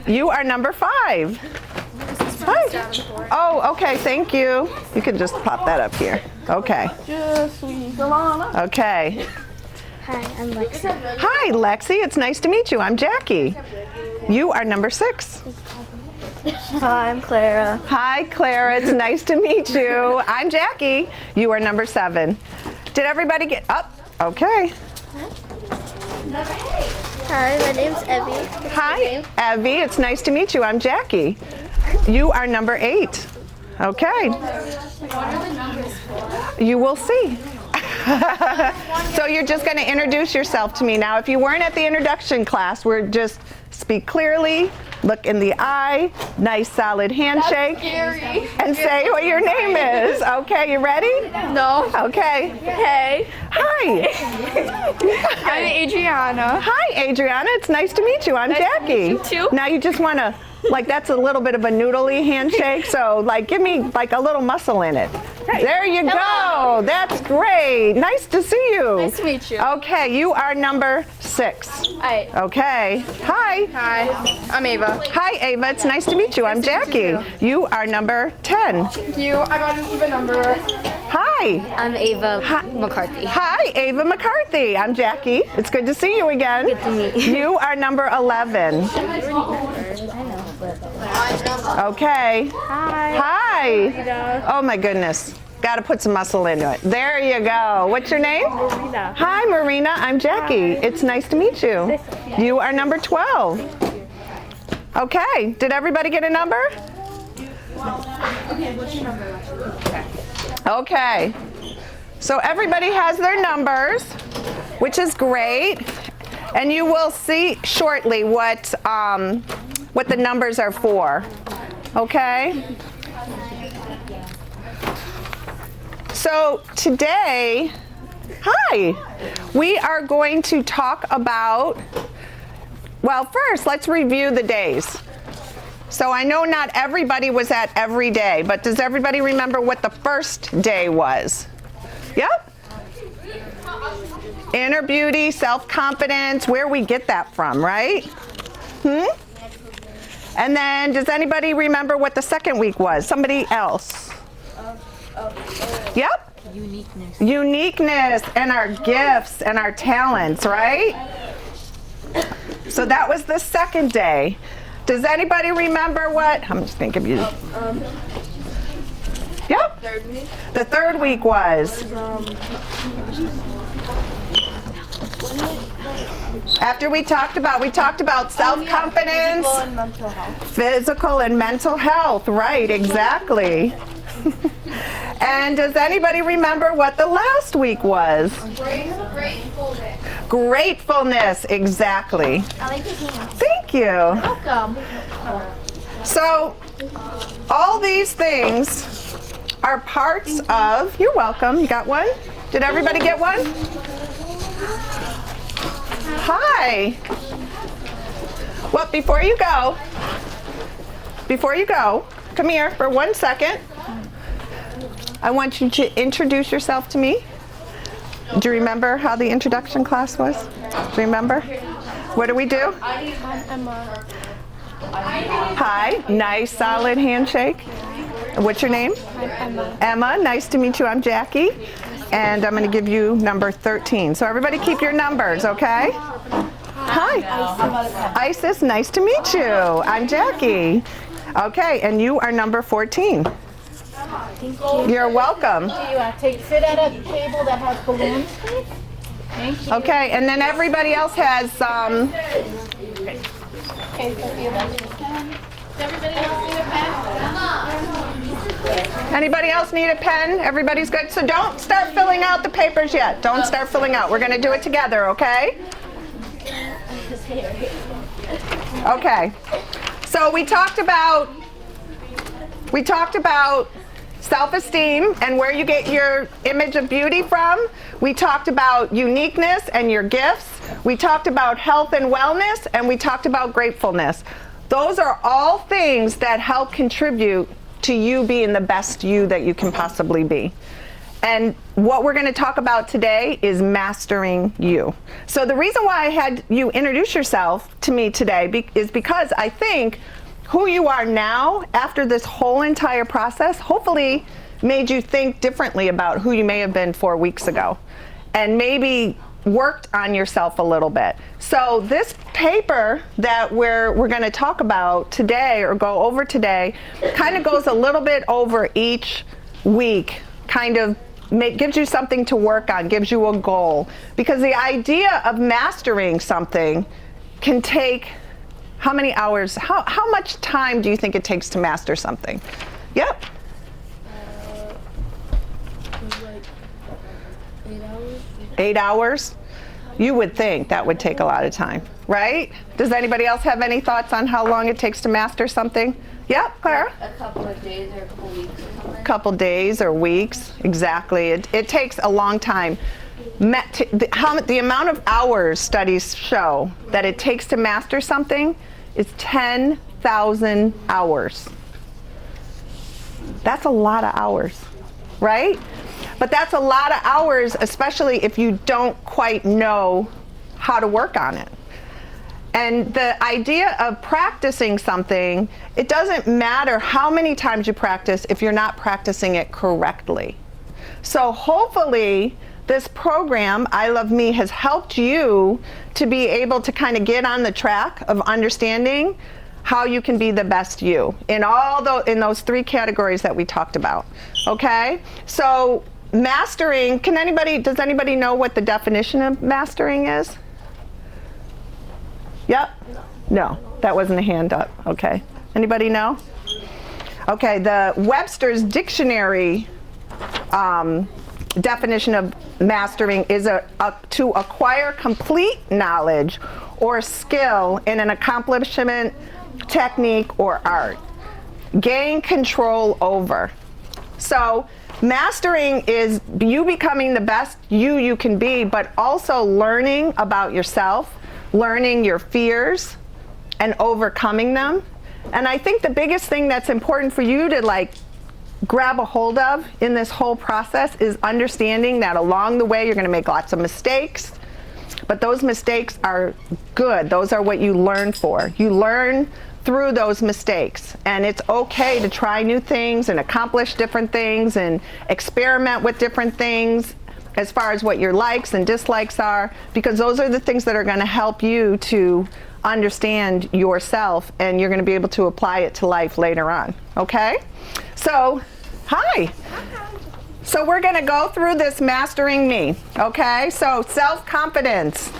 You are number 5. Hi. Oh, okay, thank you. You can just pop that up here. Okay. Okay. Hi, I'm Lexi. Hi, Lexi. It's nice to meet you. I'm Jackie. You are number 6. Hi, I'm Clara. Hi, Clara. It's nice to meet you. I'm Jackie. You are number 7. Did everybody get up? Okay. Hi, my name's Evie. Hi, Evie. It's nice to meet you. I'm Jackie. You are number 8. Okay. What are the numbers for? You will see. So you're just going to introduce yourself to me now. If you weren't at the introduction class, we're just speak clearly, look in the eye, nice solid handshake, and say what your name is. Okay, you ready? No. Okay. Hey. Hi. I'm Adriana. Hi, Adriana. It's nice to meet you. I'm Jackie. you too. Now you just want to, that's a little bit of a noodly handshake, so give me a little muscle in it. There you go. That's great. Nice to see you. Nice to meet you. Okay, you are number 6. Hi. Okay. Hi. Hi. I'm Ava. Hi, Ava. It's nice to meet you. I'm Jackie. You are number 10. Thank you. I got an even number. Hi. I'm Ava McCarthy. Hi, Ava McCarthy. I'm Jackie. It's good to see you again. Good to meet you. You are number 11. Okay. Hi. Oh my goodness. Got to put some muscle into it. There you go. What's your name? Marina. Hi, Marina. I'm Jackie. It's nice to meet you. You are number 12. Okay. Did everybody get a number? Okay. So everybody has their numbers, which is great. And you will see shortly what the numbers are for. Okay? So today, we are going to talk about, well, first let's review the days. So I know not everybody was at every day, but does everybody remember what the first day was? Yep. Inner beauty, self-confidence, where we get that from, right? And then does anybody remember what the second week was? Somebody else. Yep. Uniqueness and our gifts and our talents, right? So that was the second day. Does anybody remember what? I'm just going to give you. Yep. The third week was. After we talked about self-confidence, physical and mental health, right, exactly. And does anybody remember what the last week was? Gratefulness. Gratefulness, exactly. I like your hands. Thank you. Welcome. So, all these things are parts of, you're welcome, you got one? Did everybody get one? Hi. Well, before you go, come here for 1 second. I want you to introduce yourself to me. Do you remember how the introduction class was? Do you remember? What do we do? I'm Emma. Hi, nice solid handshake. What's your name? I'm Emma. Emma, nice to meet you. I'm Jackie. And I'm going to give you number 13. So everybody keep your numbers, okay? Hi. Isis, nice to meet you. I'm Jackie. Okay, and you are number 14. Thank you. You're welcome. Sit at a table that has balloons, please. Thank you. Okay, and then everybody else has Okay, Sophia, that's your pen. Does everybody else need a pen? Anybody else need a pen? Everybody's good? So don't start filling out the papers yet. Don't start filling out. We're going to do it together, okay? Okay. So we talked about self-esteem and where you get your image of beauty from. We talked about uniqueness and your gifts. We talked about health and wellness, and we talked about gratefulness. Those are all things that help contribute to you being the best you that you can possibly be. And what we're going to talk about today is mastering you. So the reason why I had you introduce yourself to me today is because I think who you are now after this whole entire process hopefully made you think differently about who you may have been 4 weeks ago and maybe worked on yourself a little bit. So this paper that we're going to talk about today or go over today kind of goes a little bit over each week, kind of gives you something to work on, gives you a goal. Because the idea of mastering something can take how many hours, how much time do you think it takes to master something? Yep. Like 8 hours. 8 hours? You would think that would take a lot of time, right? Does anybody else have any thoughts on how long it takes to master something? Yep, Clara? A couple of days or a couple weeks or something. Couple days or weeks, exactly. It takes a long time. The amount of hours studies show that it takes to master something is 10,000 hours. That's a lot of hours, right? But that's a lot of hours, especially if you don't quite know how to work on it. And the idea of practicing something, it doesn't matter how many times you practice if you're not practicing it correctly. So hopefully this program, I Love Me, has helped you to be able to kind of get on the track of understanding how you can be the best you in in those 3 categories that we talked about. Okay? So mastering, does anybody know what the definition of mastering is? Yep? No, that wasn't a hand up. Okay. Anybody know? Okay, the Webster's Dictionary definition of mastering is to acquire complete knowledge or skill in an accomplishment, technique, or art. Gain control over. So mastering is you becoming the best you can be, but also learning about yourself, learning your fears, and overcoming them. And I think the biggest thing that's important for you to grab a hold of in this whole process is understanding that along the way you're going to make lots of mistakes, but those mistakes are good. Those are what you learn for. You learn through those mistakes. And it's okay to try new things and accomplish different things and experiment with different things as far as what your likes and dislikes are, because those are the things that are going to help you to understand yourself, and you're going to be able to apply it to life later on. Okay? So, hi. So we're going to go through this mastering me. Okay? So self-confidence.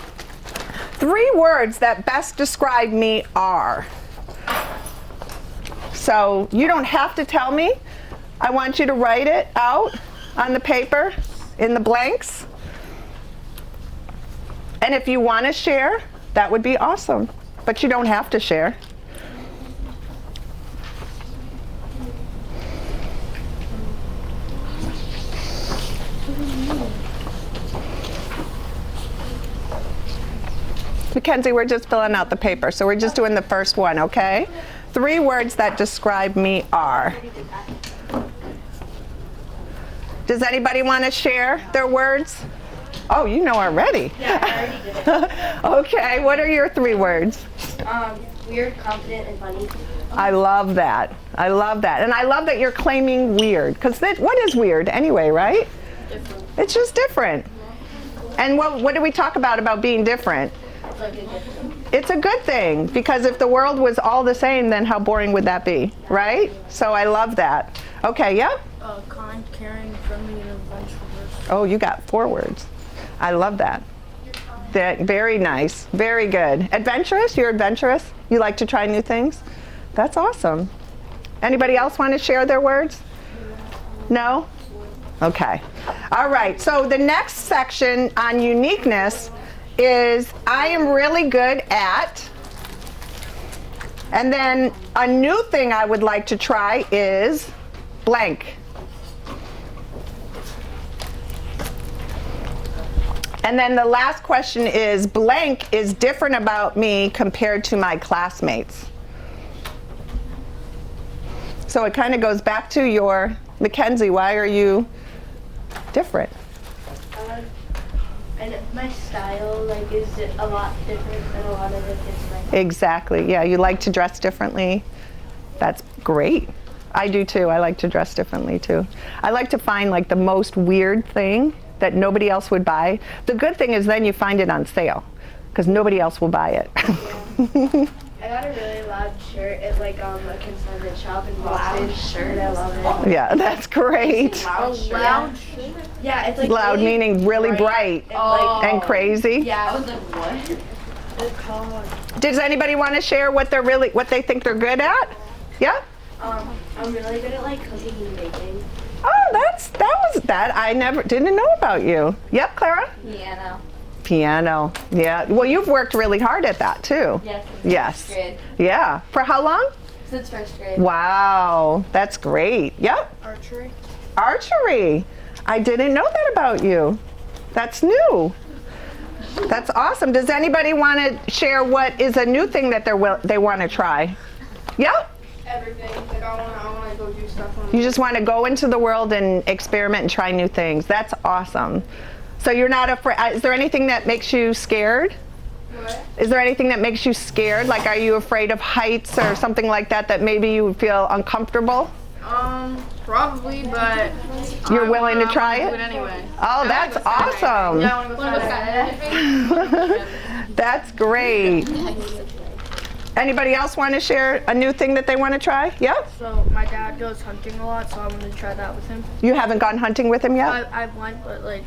3 words that best describe me are. So you don't have to tell me. I want you to write it out on the paper in the blanks. And if you want to share, that would be awesome. But you don't have to share. Mackenzie, we're just filling out the paper, so we're just doing the first one, okay? 3 words that describe me are. Does anybody want to share their words? Oh, you know already. Yeah, I already did it. Okay, what are your 3 words? Weird, confident, and funny. I love that. I love that. And I love that you're claiming weird, because what is weird anyway, right? Different. It's just different. And what did we talk about being different? It's like a different. It's a good thing, because if the world was all the same, then how boring would that be, right? So I love that. Okay, yep. Kind, caring, friendly, and adventurous. Oh, you got 4 words. I love that. Very nice. Very good. Adventurous? You're adventurous? You like to try new things? That's awesome. Anybody else want to share their words? No? Okay. All right. So the next section on uniqueness is I am really good at, and then a new thing I would like to try is blank. And then the last question is blank is different about me compared to my classmates. So it kind of goes back to your, Mackenzie, why are you different? And my style, like, is a lot different than a lot of the kids. Exactly. Yeah, you like to dress differently. That's great. I do too. I like to dress differently too. I like to find like the most weird thing that nobody else would buy. The good thing is then you find it on sale, because nobody else will buy it. I got a really loud shirt at like a consignment shop in Boston. Shirt, I love it. Yeah, that's great. Loud shirt. Yeah, it's like Loud really meaning really bright and crazy. Yeah, I was like, what? Does anybody want to share what they think they're good at? Yeah? I'm really good at like cooking and baking. Oh, that I didn't know about you. Yep, Clara? Piano. Yeah. Well, you've worked really hard at that too. Yes. Yes. First grade. Yeah. For how long? Since first grade. Wow. That's great. Yep. Archery. Archery. I didn't know that about you. That's new. That's awesome. Does anybody want to share what is a new thing that they want to try? Yep. Everything. Like I want to go do stuff. You just want to go into the world and experiment and try new things. That's awesome. So you're not afraid. Is there anything that makes you scared? What? Is there anything that makes you scared? Like, are you afraid of heights or something like that that maybe you would feel uncomfortable? Probably, but You're willing to try I it? do it anyway. Oh, that's awesome. Yeah, I want to go skydiving. That's great. Anybody else want to share a new thing that they want to try? Yeah? So my dad goes hunting a lot, so I want to try that with him. You haven't gone hunting with him yet? I went, but like,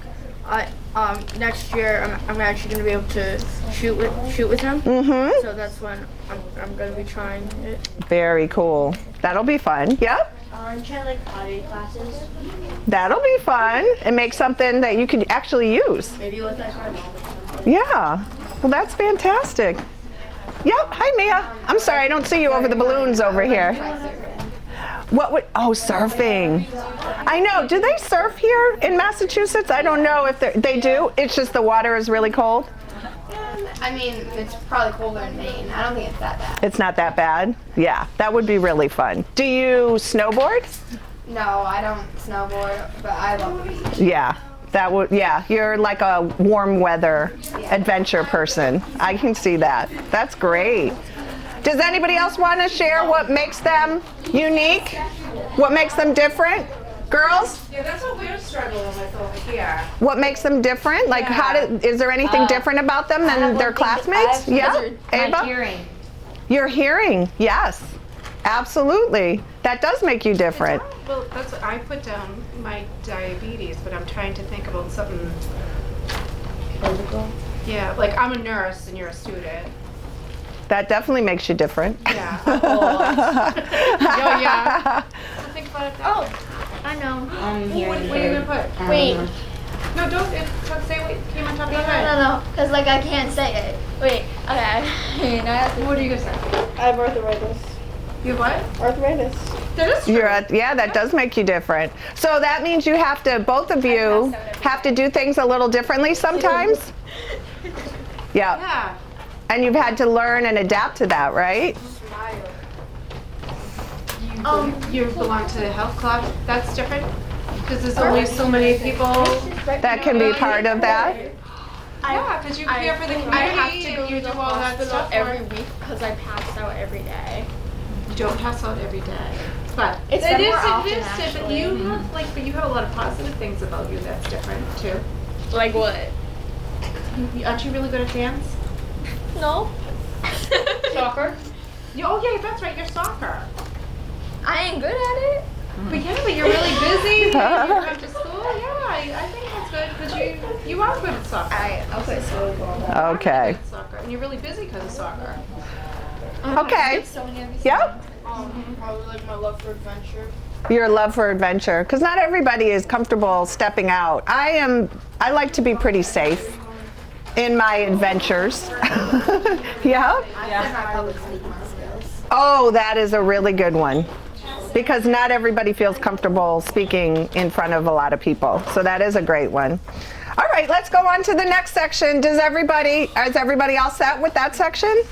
next year I'm actually gonna be able to shoot with him. Mm-hmm. So that's when I'm gonna be trying it. Very cool. That'll be fun. Yeah? I'm trying like pottery classes. That'll be fun and make something that you could actually use. Maybe with like our mom. Yeah. Well, that's fantastic. Yep. Hi, Mia. I'm sorry, I don't see you over the balloons over here. Surfing. I know. Do they surf here in Massachusetts? I don't know if they do. It's just the water is really cold. I mean, it's probably colder in Maine. I don't think it's that bad. It's not that bad? Yeah, that would be really fun. Do you snowboard? No, I don't snowboard, but I love the beach. Yeah. You're like a warm weather adventure person. I can see that. That's great. Does anybody else want to share what makes them unique? What makes them different? Girls? Yeah, that's what we're struggling with over here. What makes them different? Like, is there anything different about them than their classmates? Yeah, Ava? My hearing. Your hearing, yes, absolutely. That does make you different. Well, that's what I put down, my diabetes, but I'm trying to think about something. Physical. Yeah, like I'm a nurse and you're a student. That definitely makes you different. Yeah. Yeah. So think about it. I know. What are you gonna put? Wait. No, don't say what came on top of your head. No. Because, like, I can't say it. Wait. Okay. Now I have to. What are you gonna say? I have arthritis. You have what? Arthritis. That is true. Yeah, that does make you different. So that means you have to, both of you have to do things a little differently sometimes? Yeah. Yeah. And you've had to learn and adapt to that, right? You belong to the health club. That's different? Because there's only so many people. That can be part of that. Yeah, because you care for the community I have to go and you to do the all that hospital stuff. every week because I pass out every day. You don't pass out every day. But It's it been is more often, existent, but you have but you have a lot of positive things about you that's different too. Like what? Aren't you really good at dance? No. Soccer? Oh yeah, that's right, you're soccer. I ain't good at it. But you're really busy. You come to school. Yeah, I think that's good because you are good at soccer. I'll play soccer. Okay. Soccer, and you're really busy because of soccer. Okay. Yep. Probably like my love for adventure. Your love for adventure, because not everybody is comfortable stepping out. I like to be pretty safe in my adventures. Yeah? Oh, that is a really good one. Because not everybody feels comfortable speaking in front of a lot of people. So that is a great one. All right, let's go on to the next section. Is everybody all set with that section?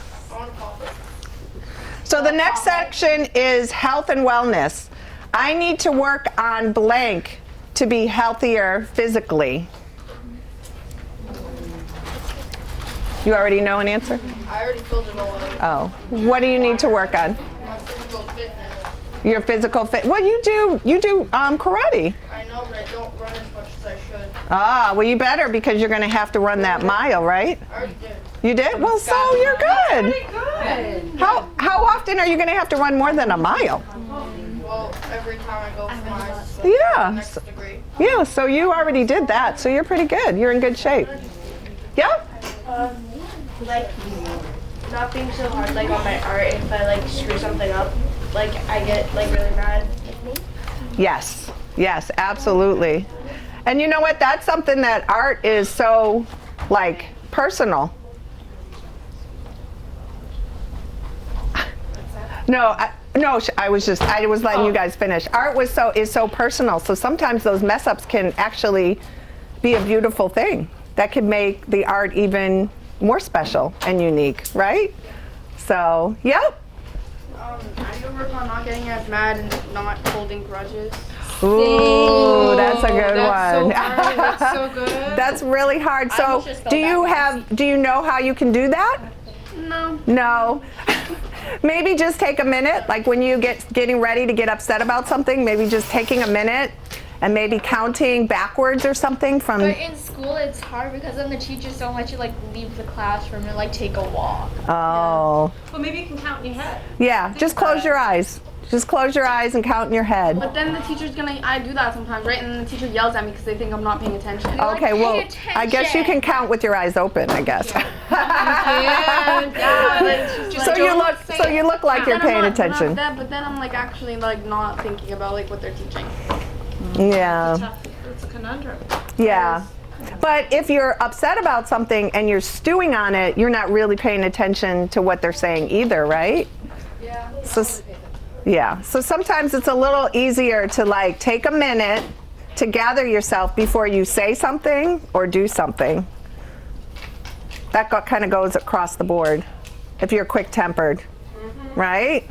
So the next section is health and wellness. I need to work on blank to be healthier physically. You already know an answer? I already filled it all out. Oh, what do you need to work on? My physical fitness. Your physical fit. Well, you do karate. I know, but I don't run as much as I should. Ah, well, you better because you're going to have to run that mile, right? I already did. You did? Well, so you're good. Good. How often are you going to have to run more than a mile? Well, every time I go for my Yeah. next degree. Yeah, so you already did that, so you're pretty good. You're in good shape. Yeah? Like not being so hard like on my art. If I like screw something up, like I get like really mad. Yes, absolutely. And you know what? That's something that art is so, like, personal. I was letting you guys finish. Art is so personal. So sometimes those mess ups can actually be a beautiful thing that can make the art even more special and unique, right? So, yep. I need to work on not getting as mad and not holding grudges. Ooh, that's a good That's one. so hard. That's so good. That's really hard. So, do you know how you can do that? No. Maybe just take a minute, like when you getting ready to get upset about something, maybe just taking a minute and maybe counting backwards or something from. But in school, it's hard because then the teachers don't let you like leave the classroom and like take a walk. Oh. Well, maybe you can count in your head. Yeah, just close your eyes. Just close your eyes and count in your head. But then the teacher's I do that sometimes, right? And then the teacher yells at me because they think I'm not paying attention. Okay, well, I guess you can count with your eyes open, I guess. So you look like you're paying attention. But then I'm like actually like not thinking about like what they're teaching. Yeah. It's a conundrum. Yeah. But if you're upset about something and you're stewing on it, you're not really paying attention to what they're saying either, right? Yeah. So sometimes it's a little easier to like take a minute to gather yourself before you say something or do something. That kind of goes across the board if you're quick-tempered, right?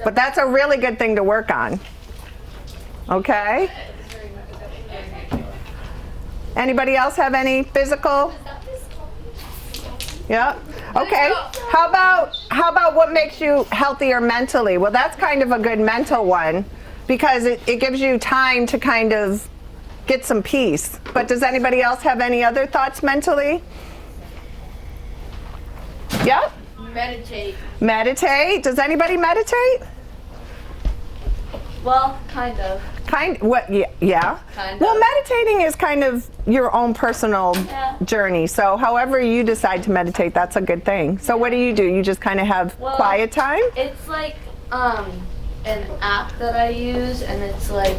But that's a really good thing to work on. Okay? Anybody else have any physical? Yeah. Okay. How about what makes you healthier mentally? Well, that's kind of a good mental one because it gives you time to kind of get some peace. But does anybody else have any other thoughts mentally? Yep. Meditate. Meditate. Does anybody meditate? Well, kind of. What? Yeah. Kind Well, of. meditating is kind of your own personal journey. So, however you decide to meditate, that's a good thing. So, what do? You just kind of have quiet time? It's like an app that I use, and it's like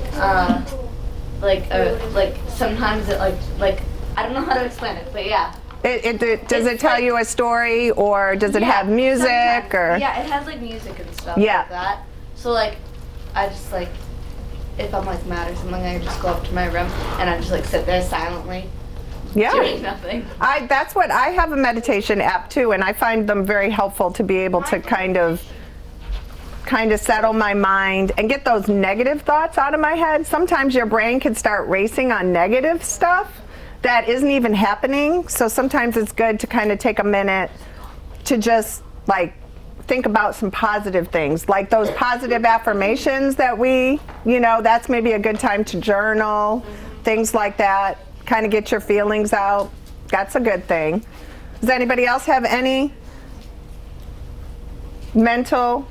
sometimes it like I don't know how to explain it, but yeah. Does it tell you a story, or does it have music, sometimes. or? Yeah, it has like music and stuff Yeah. like that. So like, I just like, if I'm like mad or something, I just go up to my room and I just like sit there silently, doing nothing. That's what I have a meditation app too, and I find them very helpful to be able to kind of settle my mind and get those negative thoughts out of my head. Sometimes your brain can start racing on negative stuff that isn't even happening. So sometimes it's good to kind of take a minute to just like think about some positive things, like those positive affirmations that that's maybe a good time to journal, things like that, kind of get your feelings out. That's a good thing. Does anybody else have any mental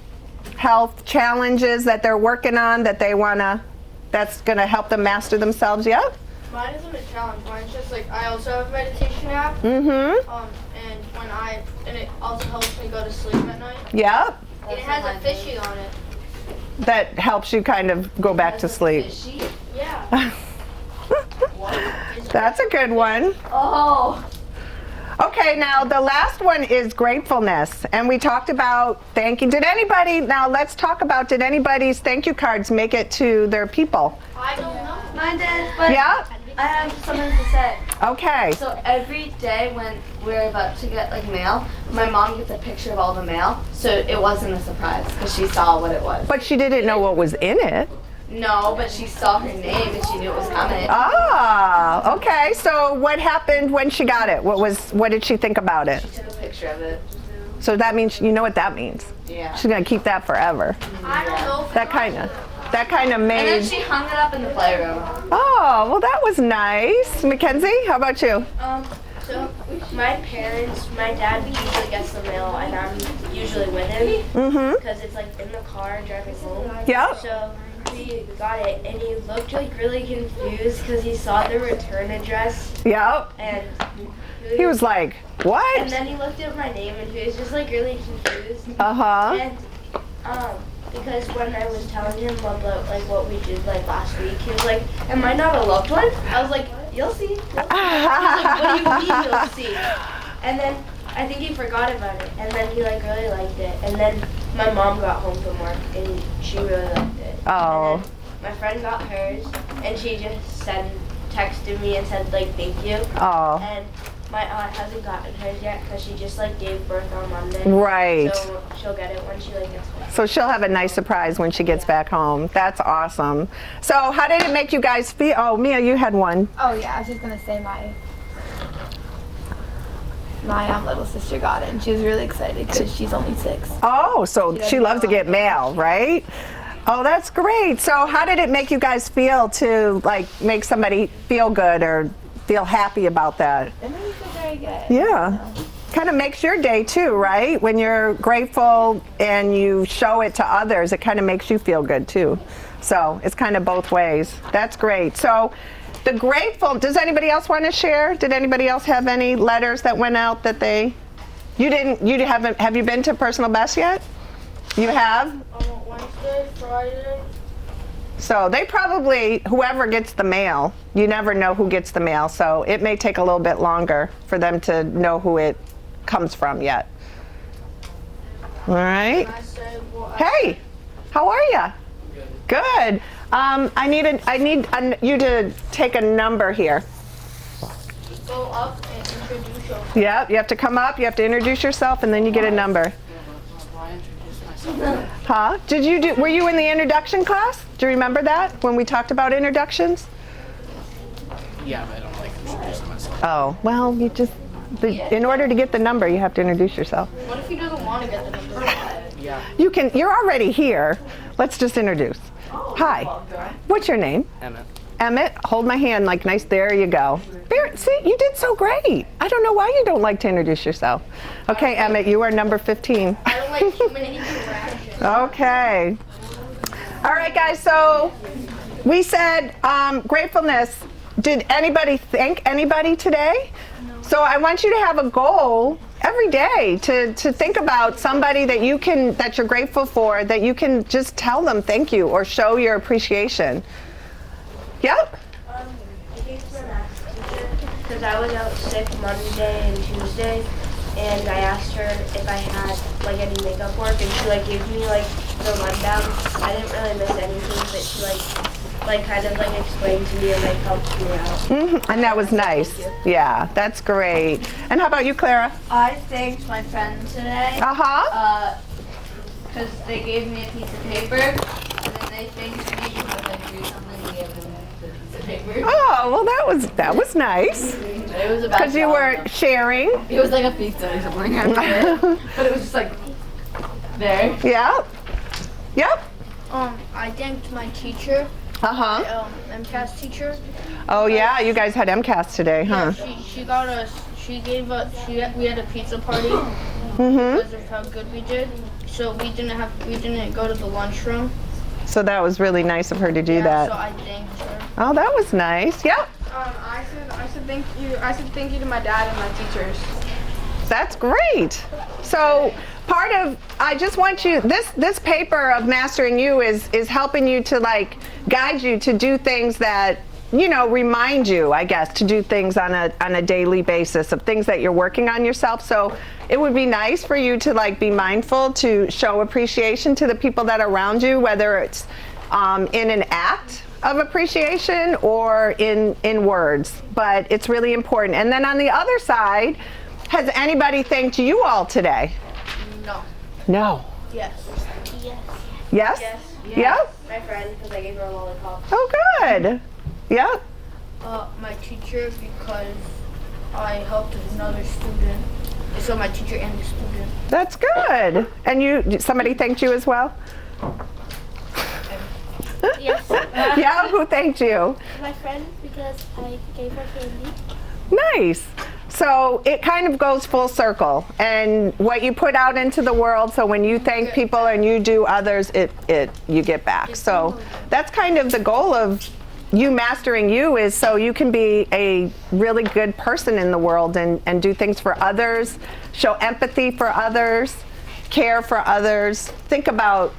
health challenges that they're working on that that's gonna help them master themselves? Yep. Mine isn't a challenge. Mine's just like I also have a meditation app. Mm-hmm. And it also helps me go to sleep at night. Yep. And it has a fishy on it. That helps you kind of go back to sleep. Yeah. That's a good one. Oh. Okay, now the last one is gratefulness. And we talked about thanking. Now let's talk about, did anybody's thank you cards make it to their people? I don't know. Mine did, but Yeah? I have something to say. Okay. So every day when we're about to get like mail, my mom gets a picture of all the mail, so it wasn't a surprise because she saw what it was. But she didn't know what was in it. No, but she saw her name and she knew it was coming. Ah, okay. So what happened when she got it? What did she think about it? She took a picture of it. So that means, you know what that means? Yeah. She's gonna keep that forever. I don't know. That kind of And then made. she hung it up in the playroom. Oh, well that was nice. Mackenzie, how about you? So my dad usually gets the mail, and I'm usually with him Mm-hmm. because it's like in the car driving home. Yep. So we got it, and he looked like really confused because he saw the return address, Yep. and He was like, And what? then he looked at my name, and he was just like really confused. Uh-huh. And because when I was telling him about like what we did like last week, he was like, "Am I not a loved one?" I was like, "You'll see." He was like, "What do you mean you'll see?" And then I think he forgot about it, and then he like really liked it. And then my mom got home from work, and she really liked it. Oh. And then my friend got hers, and she just texted me and said like thank you. Oh. And my aunt hasn't gotten hers yet because she just like gave birth on Monday. Right. So she'll get it when she like gets home. So she'll have a nice surprise when she gets back home. That's awesome. So how did it make you guys feel? Oh, Mia, you had one. Oh yeah, I was just gonna say my little sister got it, and she was really excited because she's only 6. Oh, so she loves to get mail, right? Oh, that's great. So how did it make you guys feel to like make somebody feel good or feel happy about that? It made me feel very good. Yeah. Kind of makes your day too, right? When you're grateful and you show it to others, it kind of makes you feel good too. So it's kind of both ways. That's great. So the grateful, does anybody else want to share? Did anybody else have any letters that went out that have you been to Personal Best yet? You have? Wednesday, Friday. So they probably, whoever gets the mail, you never know who gets the mail, so it may take a little bit longer for them to know who it comes from yet. All right. Hey, how are you? Good. I need you to take a number here. Go up and introduce yourself. Yep, you have to come up, you have to introduce yourself, and then you get a number. Huh? Were you in the introduction class? Do you remember that when we talked about introductions? Yeah, but I don't like introducing myself. Oh, well, you just In order to get the number, you have to introduce yourself. What if he doesn't want to get the number? You can. You're already here. Let's just introduce. Hi. What's your name? Emmett. Emmett. Hold my hand like nice. There you go. See, you did so great. I don't know why you don't like to introduce yourself. Okay, Emmett, you are number 15. I don't like human interaction. Okay. All right, guys. So we said gratefulness. Did anybody thank anybody today? No. So I want you to have a goal every day to think about somebody that you're grateful for, that you can just tell them thank you or show your appreciation. Yep. I think it's my math teacher, because I was out sick Monday and Tuesday, and I asked her if I had like any makeup work, and she like gave me like the rundown. I didn't really miss anything, but she like kind of like explained to me and like helped me out. And that was nice. Yeah, that's great. And how about you, Clara? I thanked my friend today. Because they gave me a piece of paper, and then they thanked me because I drew something and gave them the piece of paper. Oh, well, that was nice. It was about Because you were sharing. It was like a pizza or something, but it was just like there. Yeah. Yep. I thanked my teacher, MCAS teacher. Oh yeah, you guys had MCAS today, huh? Yeah, we had a pizza party because of how good we did. So we didn't go to the lunchroom. So that was really nice of her to do that. So I thanked her. Oh, that was nice. Yep. I said thank you. I said thank you to my dad and my teachers. That's great. So I just want you, this paper of Mastering You is helping you to like guide you to do things that, remind you, I guess, to do things on a daily basis of things that you're working on yourself. So it would be nice for you to like be mindful to show appreciation to the people that are around you, whether it's in an act of appreciation or in words, but it's really important. And then on the other side, has anybody thanked you all today? No. No. Yes. Yes? Yes. Yep. My friend, because I gave her a lollipop. Oh, good. Yep. My teacher, because I helped another student. So my teacher and the student. That's good. And somebody thanked you as well? Yes. Yeah, who thanked you? My friend, because I gave her candy. Nice. So it kind of goes full circle, and what you put out into the world, so when you thank people and you do others, you get back. So that's kind of the goal of you mastering you, is so you can be a really good person in the world and do things for others, show empathy for others, care for others, think about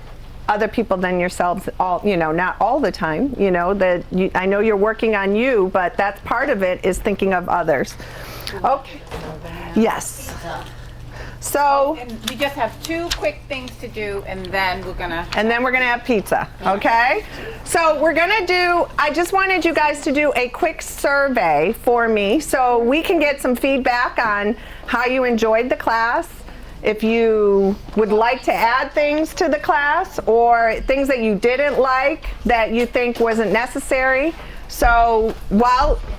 other people than yourselves, not all the time, I know you're working on you, but that's part of it, is thinking of others. Okay. Yes. So. And we just have 2 quick things to do, and then we're gonna have pizza, okay? So I just wanted you guys to do a quick survey for me so we can get some feedback on how you enjoyed the class, if you would like to add things to the class, or things that you didn't like that you think wasn't necessary. So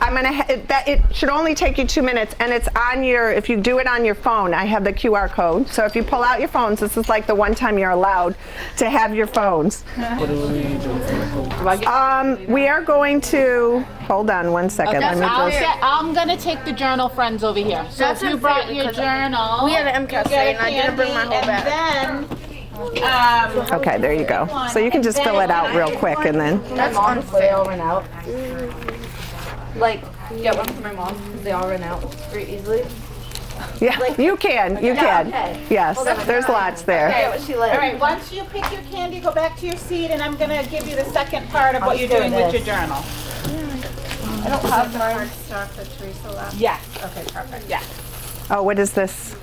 it should only take you 2 minutes, and it's on if you do it on your phone, I have the QR code. So if you pull out your phones, this is like the one time you're allowed to have your phones. What do we do? We are going to, hold on one second. I'm gonna take the journal, friends, over here. So if you brought your journal, We had an MCAS day, and I didn't bring my whole bag. Okay, there you go. So you can just fill it out real quick, and then. That's unfair. all run out. Like, get one for my mom, because they all run out very easily. Yeah, you can. Okay. Yes, there's lots there. Okay, what she all right, once you pick your candy, go back to your seat, and I'm gonna give you the second part of what you're doing with your journal. I don't have mine. Yes. Okay, perfect. Yeah. Oh, what is this?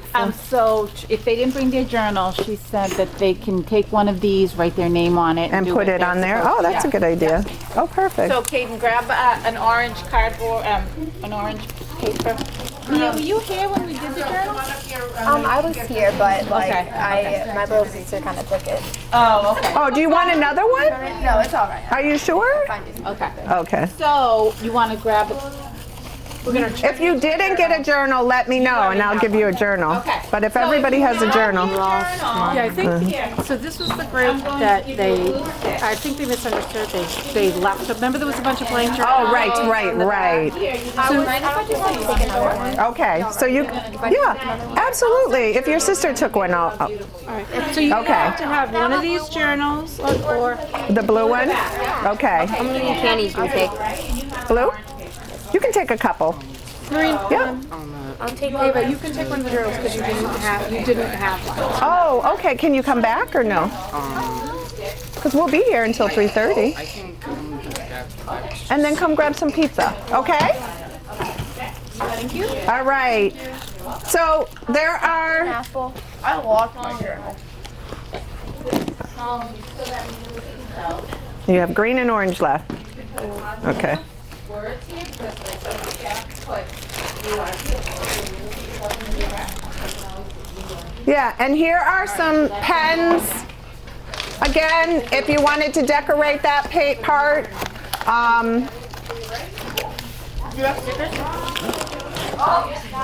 So if they didn't bring their journal, she said that they can take one of these, write their name on it, And do put what it they're on there? supposed Oh, to. that's a good idea. Oh, perfect. So Caden, grab an orange cardboard, an orange paper. Mia, were you here when we did the journal? I was here, but Okay. my little sister kind of took it. Oh, okay. Oh, do you want another one? No, it's all right. Are you sure? Okay. Okay. So you want to grab If you didn't get a journal, let me know and I'll give you a journal. Okay. But if everybody has a journal. Yeah, I think, so this was the group that I think they misunderstood. They left. Remember there was a bunch of blank journals? Oh, right. Okay, so yeah, absolutely. If your sister took one, I'll So you Okay. have to have one of these journals or the blue one? Okay. How many candies do we take? Blue? You can take a couple. green. Yeah. I'll take Ava, you can take one of the journals because you didn't have one. Oh, okay. Can you come back or no? Because we'll be here until 3:30. I can come just grab And then come grab some pizza, okay? Thank you. All right. So there are, I lost my journal. you have green and orange left. Okay. Yeah, and here are some pens. Again, if you wanted to decorate that part,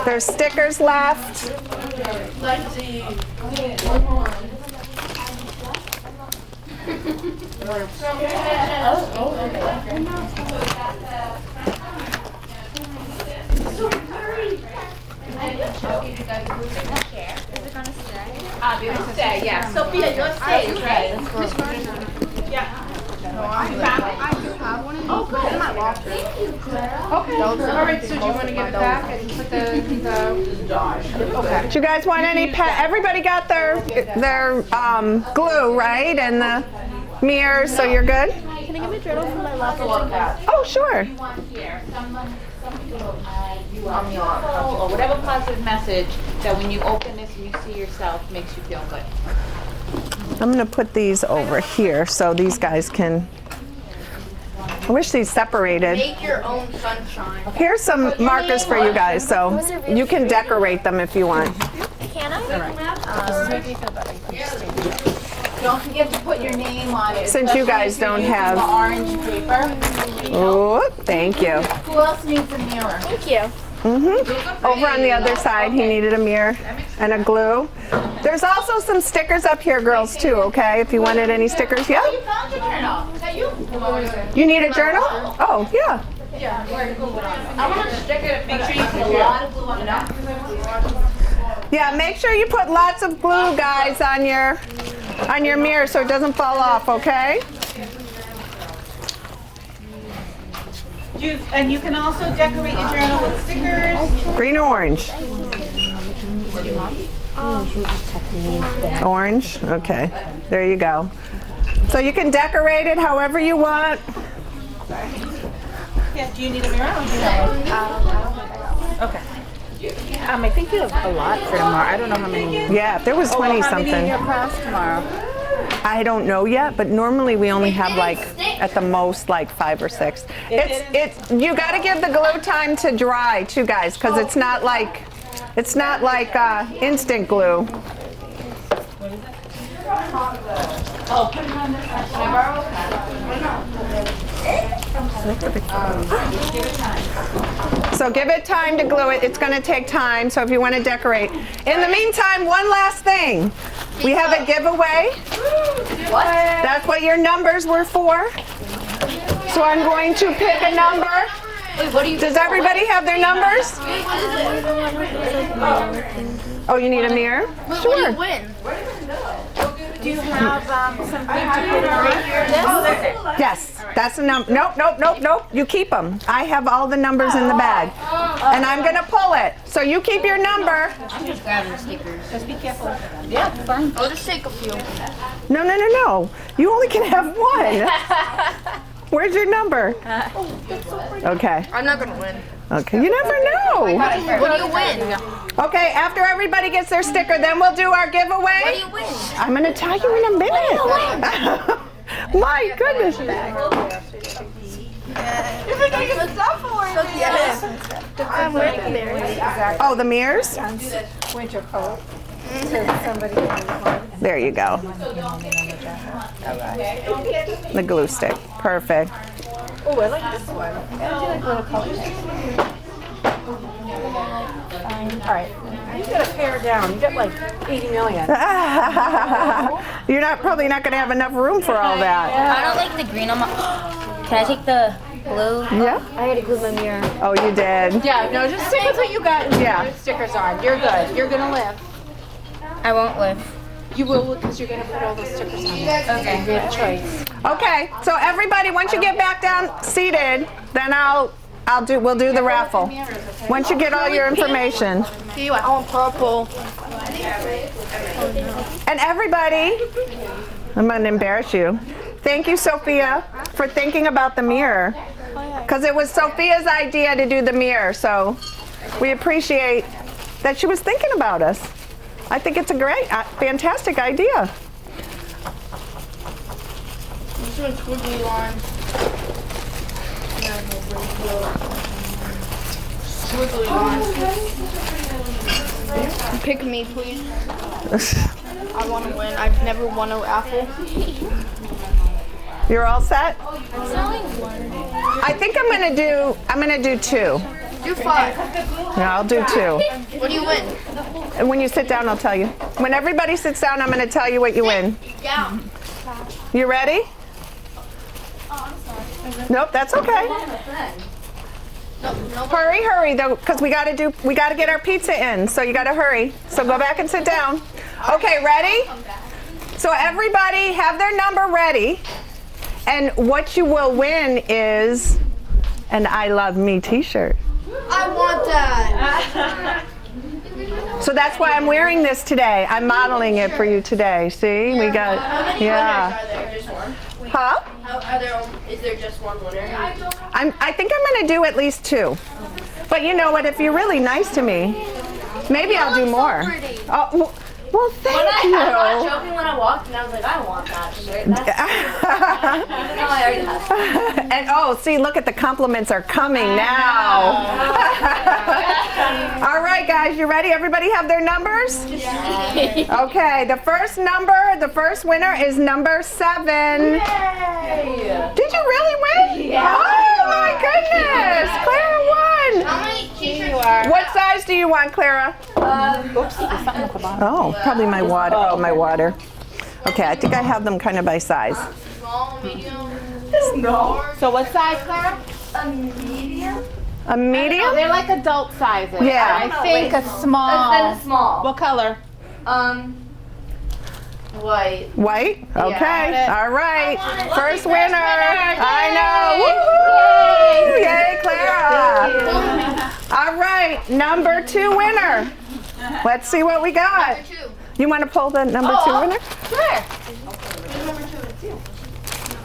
there's stickers left. Yeah, Sophia, you're staying, right? Oh, good. In my locker. Okay. All right. So do you want to give it back and put the okay. Do you guys want any everybody got their glue, right? And the mirrors, so you're good? Can I give a journal from my locker? Oh, sure. Or whatever positive message that when you open this and you see yourself makes you feel good. I'm going to put these over here so these guys can, I wish these separated. Make your own sunshine. Here's some markers for you guys, so you can decorate them if you want. Can I? Don't forget to put your name on it. Since you guys don't have, Orange paper. oh, thank you. Who else needs a mirror? Thank you. Over on the other side, he needed a mirror and a glue. There's also some stickers up here, girls, too, okay? If you wanted any stickers, yeah? You found your journal. Is that you? You need a journal? Oh, yeah. I want to stick it. Make sure you put a lot of glue on it. Yeah, make sure you put lots of glue, guys, on your mirror so it doesn't fall off, okay? And you can also decorate your journal with stickers. Green or orange? Orange? Okay. There you go. So you can decorate it however you want. Yeah, do you need a mirror or do you have one? Okay. I think you have a lot for tomorrow. I don't know how many. Yeah, there was 20 How many in something. your class tomorrow? I don't know yet, but normally we only have like at the most like 5 or 6. It's you got to give the glue time to dry too, guys, because it's not like instant glue. Oh, put it on this side. Can I borrow? So give it time to glue it. It's going to take time. So if you want to decorate. In the meantime, one last thing. We have a giveaway. What? That's what your numbers were for. So I'm going to pick a number. Does everybody have their numbers? Oh, you need a mirror? Sure. Win. Do you have something to put right here? Yes, that's the number. Nope. You keep them. I have all the numbers in the bag. And I'm going to pull it. So you keep your number. I'm just grabbing stickers. Just be careful. Yeah, fine. I'll just take a few. No. You only can have one. Where's your number? Okay. I'm not gonna win. Okay. You never know. What do you win? Okay, after everybody gets their sticker, then we'll do our giveaway. What do you win? I'm going to tell you in a minute. My goodness. I'm wearing there. Oh, the mirrors? Winter coat. So somebody can There you go. The glue stick. Perfect. Oh, I like this one. I do like little colors. All right. You gotta pare down. You got like 80 million. You're probably not going to have enough room for all that. I don't like the green on my. Can I take the blue? Yeah. I gotta glue my mirror. Oh, you did. Yeah, no, just say what you got and Yeah. put your stickers on. You're good. You're gonna live. I won't live. You will because you're gonna put all those stickers on. Okay. You have a choice. Okay, so everybody, once you get back down seated, then we'll do the raffle. Once you get all your information. I want purple. And everybody, I'm gonna embarrass you. Thank you, Sophia, for thinking about the mirror. Because it was Sophia's idea to do the mirror, so we appreciate that she was thinking about us. I think it's a great, fantastic idea. This one's squiggly line. Squiggly line. Pick me, please. I want to win. I've never won a raffle. You're all set? I think I'm gonna do 2. Do 5. Yeah, I'll do 2. What do you win? And when you sit down, I'll tell you. When everybody sits down, I'm gonna tell you what you win. Yeah. You ready? Nope, that's okay. Hurry though, because we gotta get our pizza in. So you gotta hurry. So go back and sit down. Okay, ready? So everybody have their number ready. And what you will win is an I Love Me t-shirt. I want that. So that's why I'm wearing this today. I'm modeling it for you today. See, we got, yeah. Are there just one? Huh? Is there just one winner? I think I'm gonna do at least 2. But you know what, if you're really nice to me, maybe I'll do more. Oh, well, thank you. I'm not joking when I walked and I was like, I want that shirt. That's even though I already have it. And oh, see, look at the compliments are coming now. All right, guys, you ready? Everybody have their numbers? Okay, the first winner is number 7. Yay! Did you really win? Yeah. Oh my goodness, Clara won. How many t-shirts? What size do you want, Clara? Oops, there's something at the bottom. Oh, probably my water. Oh, my water. Okay, I think I have them kind of by size. Small, medium. So what size, Clara? A medium? A medium? They're like adult sizes. Yeah. I think a small. Then a small. What color? White. White? Got Okay. it. All right. First winner. I know. Woo! Yay, Clara. All right. Number 2 winner. Let's see what we got. Number 2. You want to pull the number 2 winner? Sure.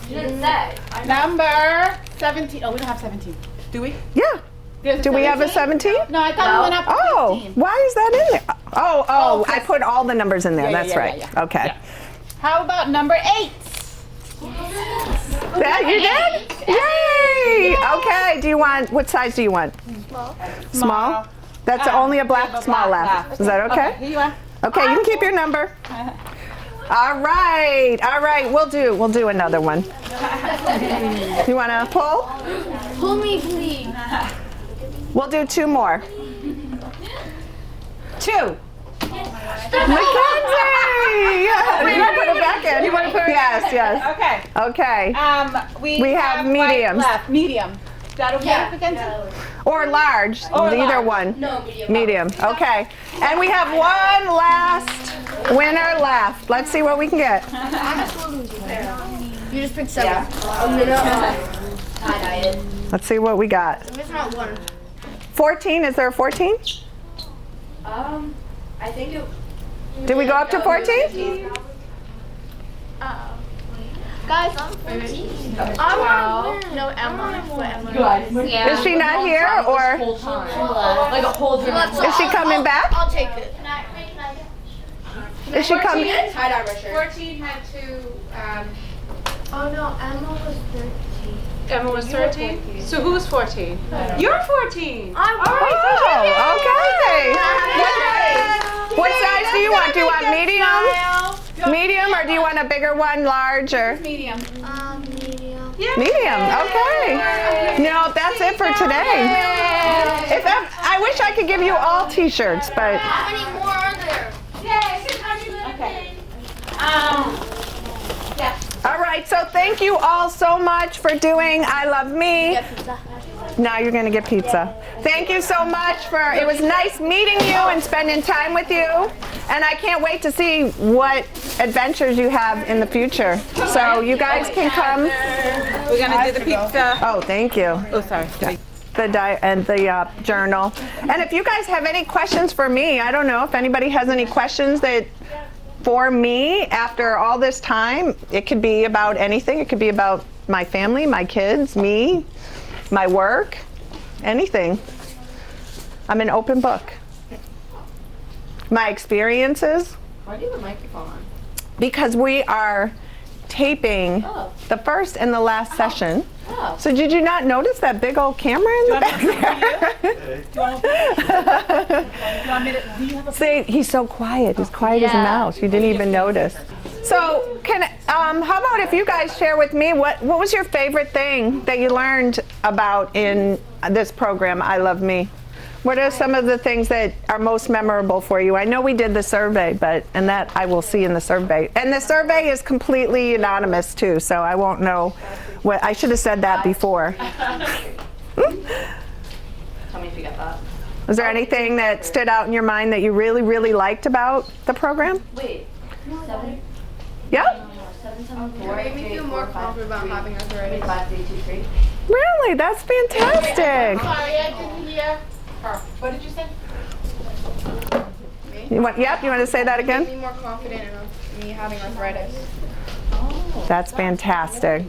You didn't say. Number 17. Oh, we don't have 17. Do we? Yeah. There's Do we have a 17? No, I thought we went up to Oh, 15. why is that in there? Oh, I put all the numbers in there. Yeah, yeah, That's yeah, right. yeah, yeah. Okay. Yeah. How about number 8? That you did? Yay! Okay. What size do you want? Small? That's only a black small left. Is that okay? Here you are. Okay, you can keep your number. All right. We'll do another one. You want to pull? Pull me, please. We'll do 2 more. 2. Mackenzie! Yeah, you want to put it back in? You want to put it Yes, yes. Okay. Okay. We have white mediums. left. Medium. Is that okay, Mackenzie? Or large. Or Either large. one. No, medium. Medium. Okay. And we have one last winner left. Let's see what we can get. You just picked 7. Let's see what we got. It's not 1. 14. Is there a 14? I think it. Did we go up to 14? Guys, I'm 14. No, Emma. Is she not here or Like a whole drink. is she coming back? I'll take it. Is she coming? Tie-dye my shirt. 14 had 2. Oh no, Emma was 13. Emma was 13. So who's 14? You're 14. Oh, okay. What size do you want? Do you want medium? Medium, or do you want a bigger one, large, or? Medium. Medium. Medium, okay. No, that's it for today. I wish I could give you all t-shirts, but. How many more are there? Okay. All right, so thank you all so much for doing I Love Me. Now you're gonna get pizza. Thank you so much it was nice meeting you and spending time with you. And I can't wait to see what adventures you have in the future. So you guys can come. We're gonna do the pizza. Oh, thank you. Oh, sorry. The journal. And if you guys have any questions for me, I don't know if anybody has any questions for me after all this time. It could be about anything. It could be about my family, my kids, me, my work, anything. I'm an open book. My experiences. Why do you have a microphone on? Because we are taping the first and the last session. Oh. So did you not notice that big old camera in the back there? See, he's so quiet. He's quiet as a mouse. You didn't even notice. So how about if you guys share with me what was your favorite thing that you learned about in this program, I Love Me? What are some of the things that are most memorable for you? I know we did the survey, and that I will see in the survey. And the survey is completely anonymous too, so I won't know what, I should have said that before. Tell me if you get that. Was there anything that stood out in your mind that you really, really liked about the program? Wait, 7? Yeah? 7, 7, 4, Made me feel more confident about having arthritis. 5, 3, 2, 3. Really? That's fantastic. Sorry, I didn't hear her. What did you say? You want to say that Made again? me more confident in me having arthritis. That's fantastic.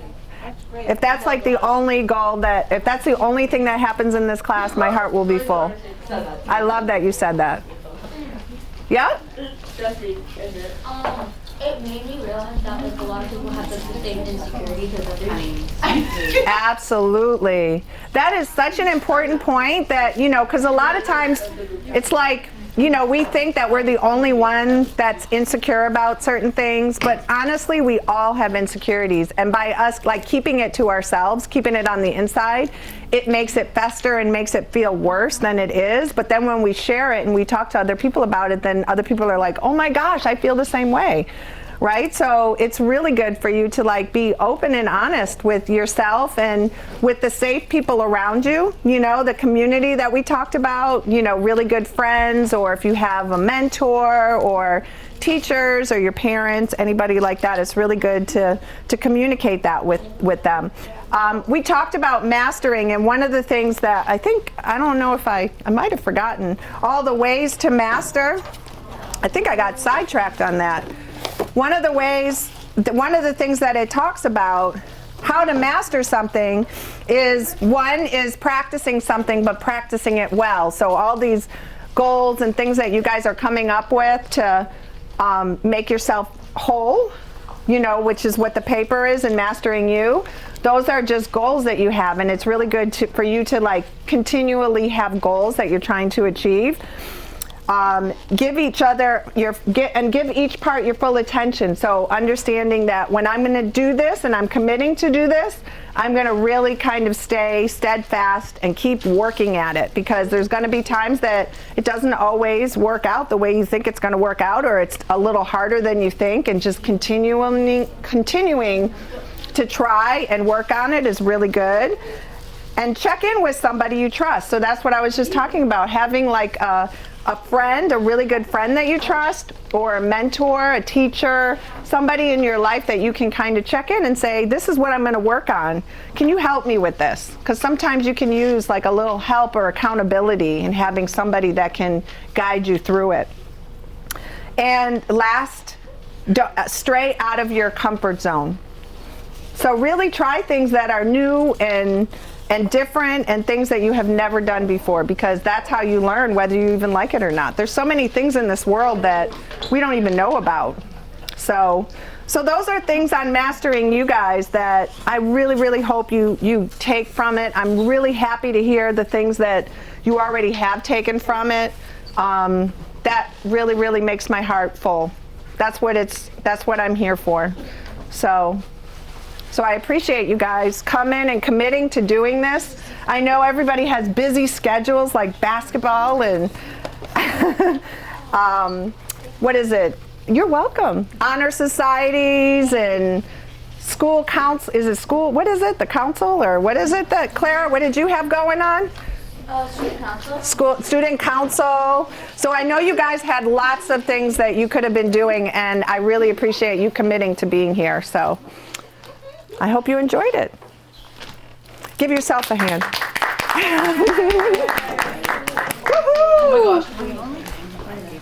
If that's like the only goal if that's the only thing that happens in this class, my heart will be full. I love that you said that. Yeah? It made me realize that like a lot of people have the same insecurities as others. Absolutely. That is such an important point that, because a lot of times it's like, we think that we're the only one that's insecure about certain things, but honestly, we all have insecurities. And by us like keeping it to ourselves, keeping it on the inside, it makes it fester and makes it feel worse than it is. But then when we share it and we talk to other people about it, then other people are like, oh my gosh, I feel the same way. Right? So it's really good for you to like be open and honest with yourself and with the safe people around you, the community that we talked about, really good friends, or if you have a mentor or teachers or your parents, anybody like that, it's really good to communicate that with them. We talked about mastering, and one of the things that I don't know if I might have forgotten, all the ways to master. I think I got sidetracked on that. One of the things that it talks about how to master something is practicing something, but practicing it well. So all these goals and things that you guys are coming up with to make yourself whole, which is what the paper is in Mastering You. Those are just goals that you have, and it's really good for you to like continually have goals that you're trying to achieve. Give each other give each part your full attention. So understanding that when I'm going to do this and I'm committing to do this, I'm going to really kind of stay steadfast and keep working at it, because there's going to be times that it doesn't always work out the way you think it's going to work out, or it's a little harder than you think, and just continuing to try and work on it is really good. And check in with somebody you trust. So that's what I was just talking about, having like a friend, a really good friend that you trust, or a mentor, a teacher, somebody in your life that you can kind of check in and say, this is what I'm going to work on. Can you help me with this? Because sometimes you can use like a little help or accountability in having somebody that can guide you through it. And last, stray out of your comfort zone. So really try things that are new and different, and things that you have never done before, because that's how you learn whether you even like it or not. There's so many things in this world that we don't even know about. So those are things on Mastering You guys that I really, really hope you take from it. I'm really happy to hear the things that you already have taken from it. That really, really makes my heart full. That's what I'm here for. So So I appreciate you guys coming and committing to doing this. I know everybody has busy schedules like basketball and what is it? You're welcome. Honor societies and school council. Is it school? What is it? The council or what is it that Clara? What did you have going on? Student council. Student council. So I know you guys had lots of things that you could have been doing, and I really appreciate you committing to being here. So I hope you enjoyed it. Give yourself a hand. Oh my gosh.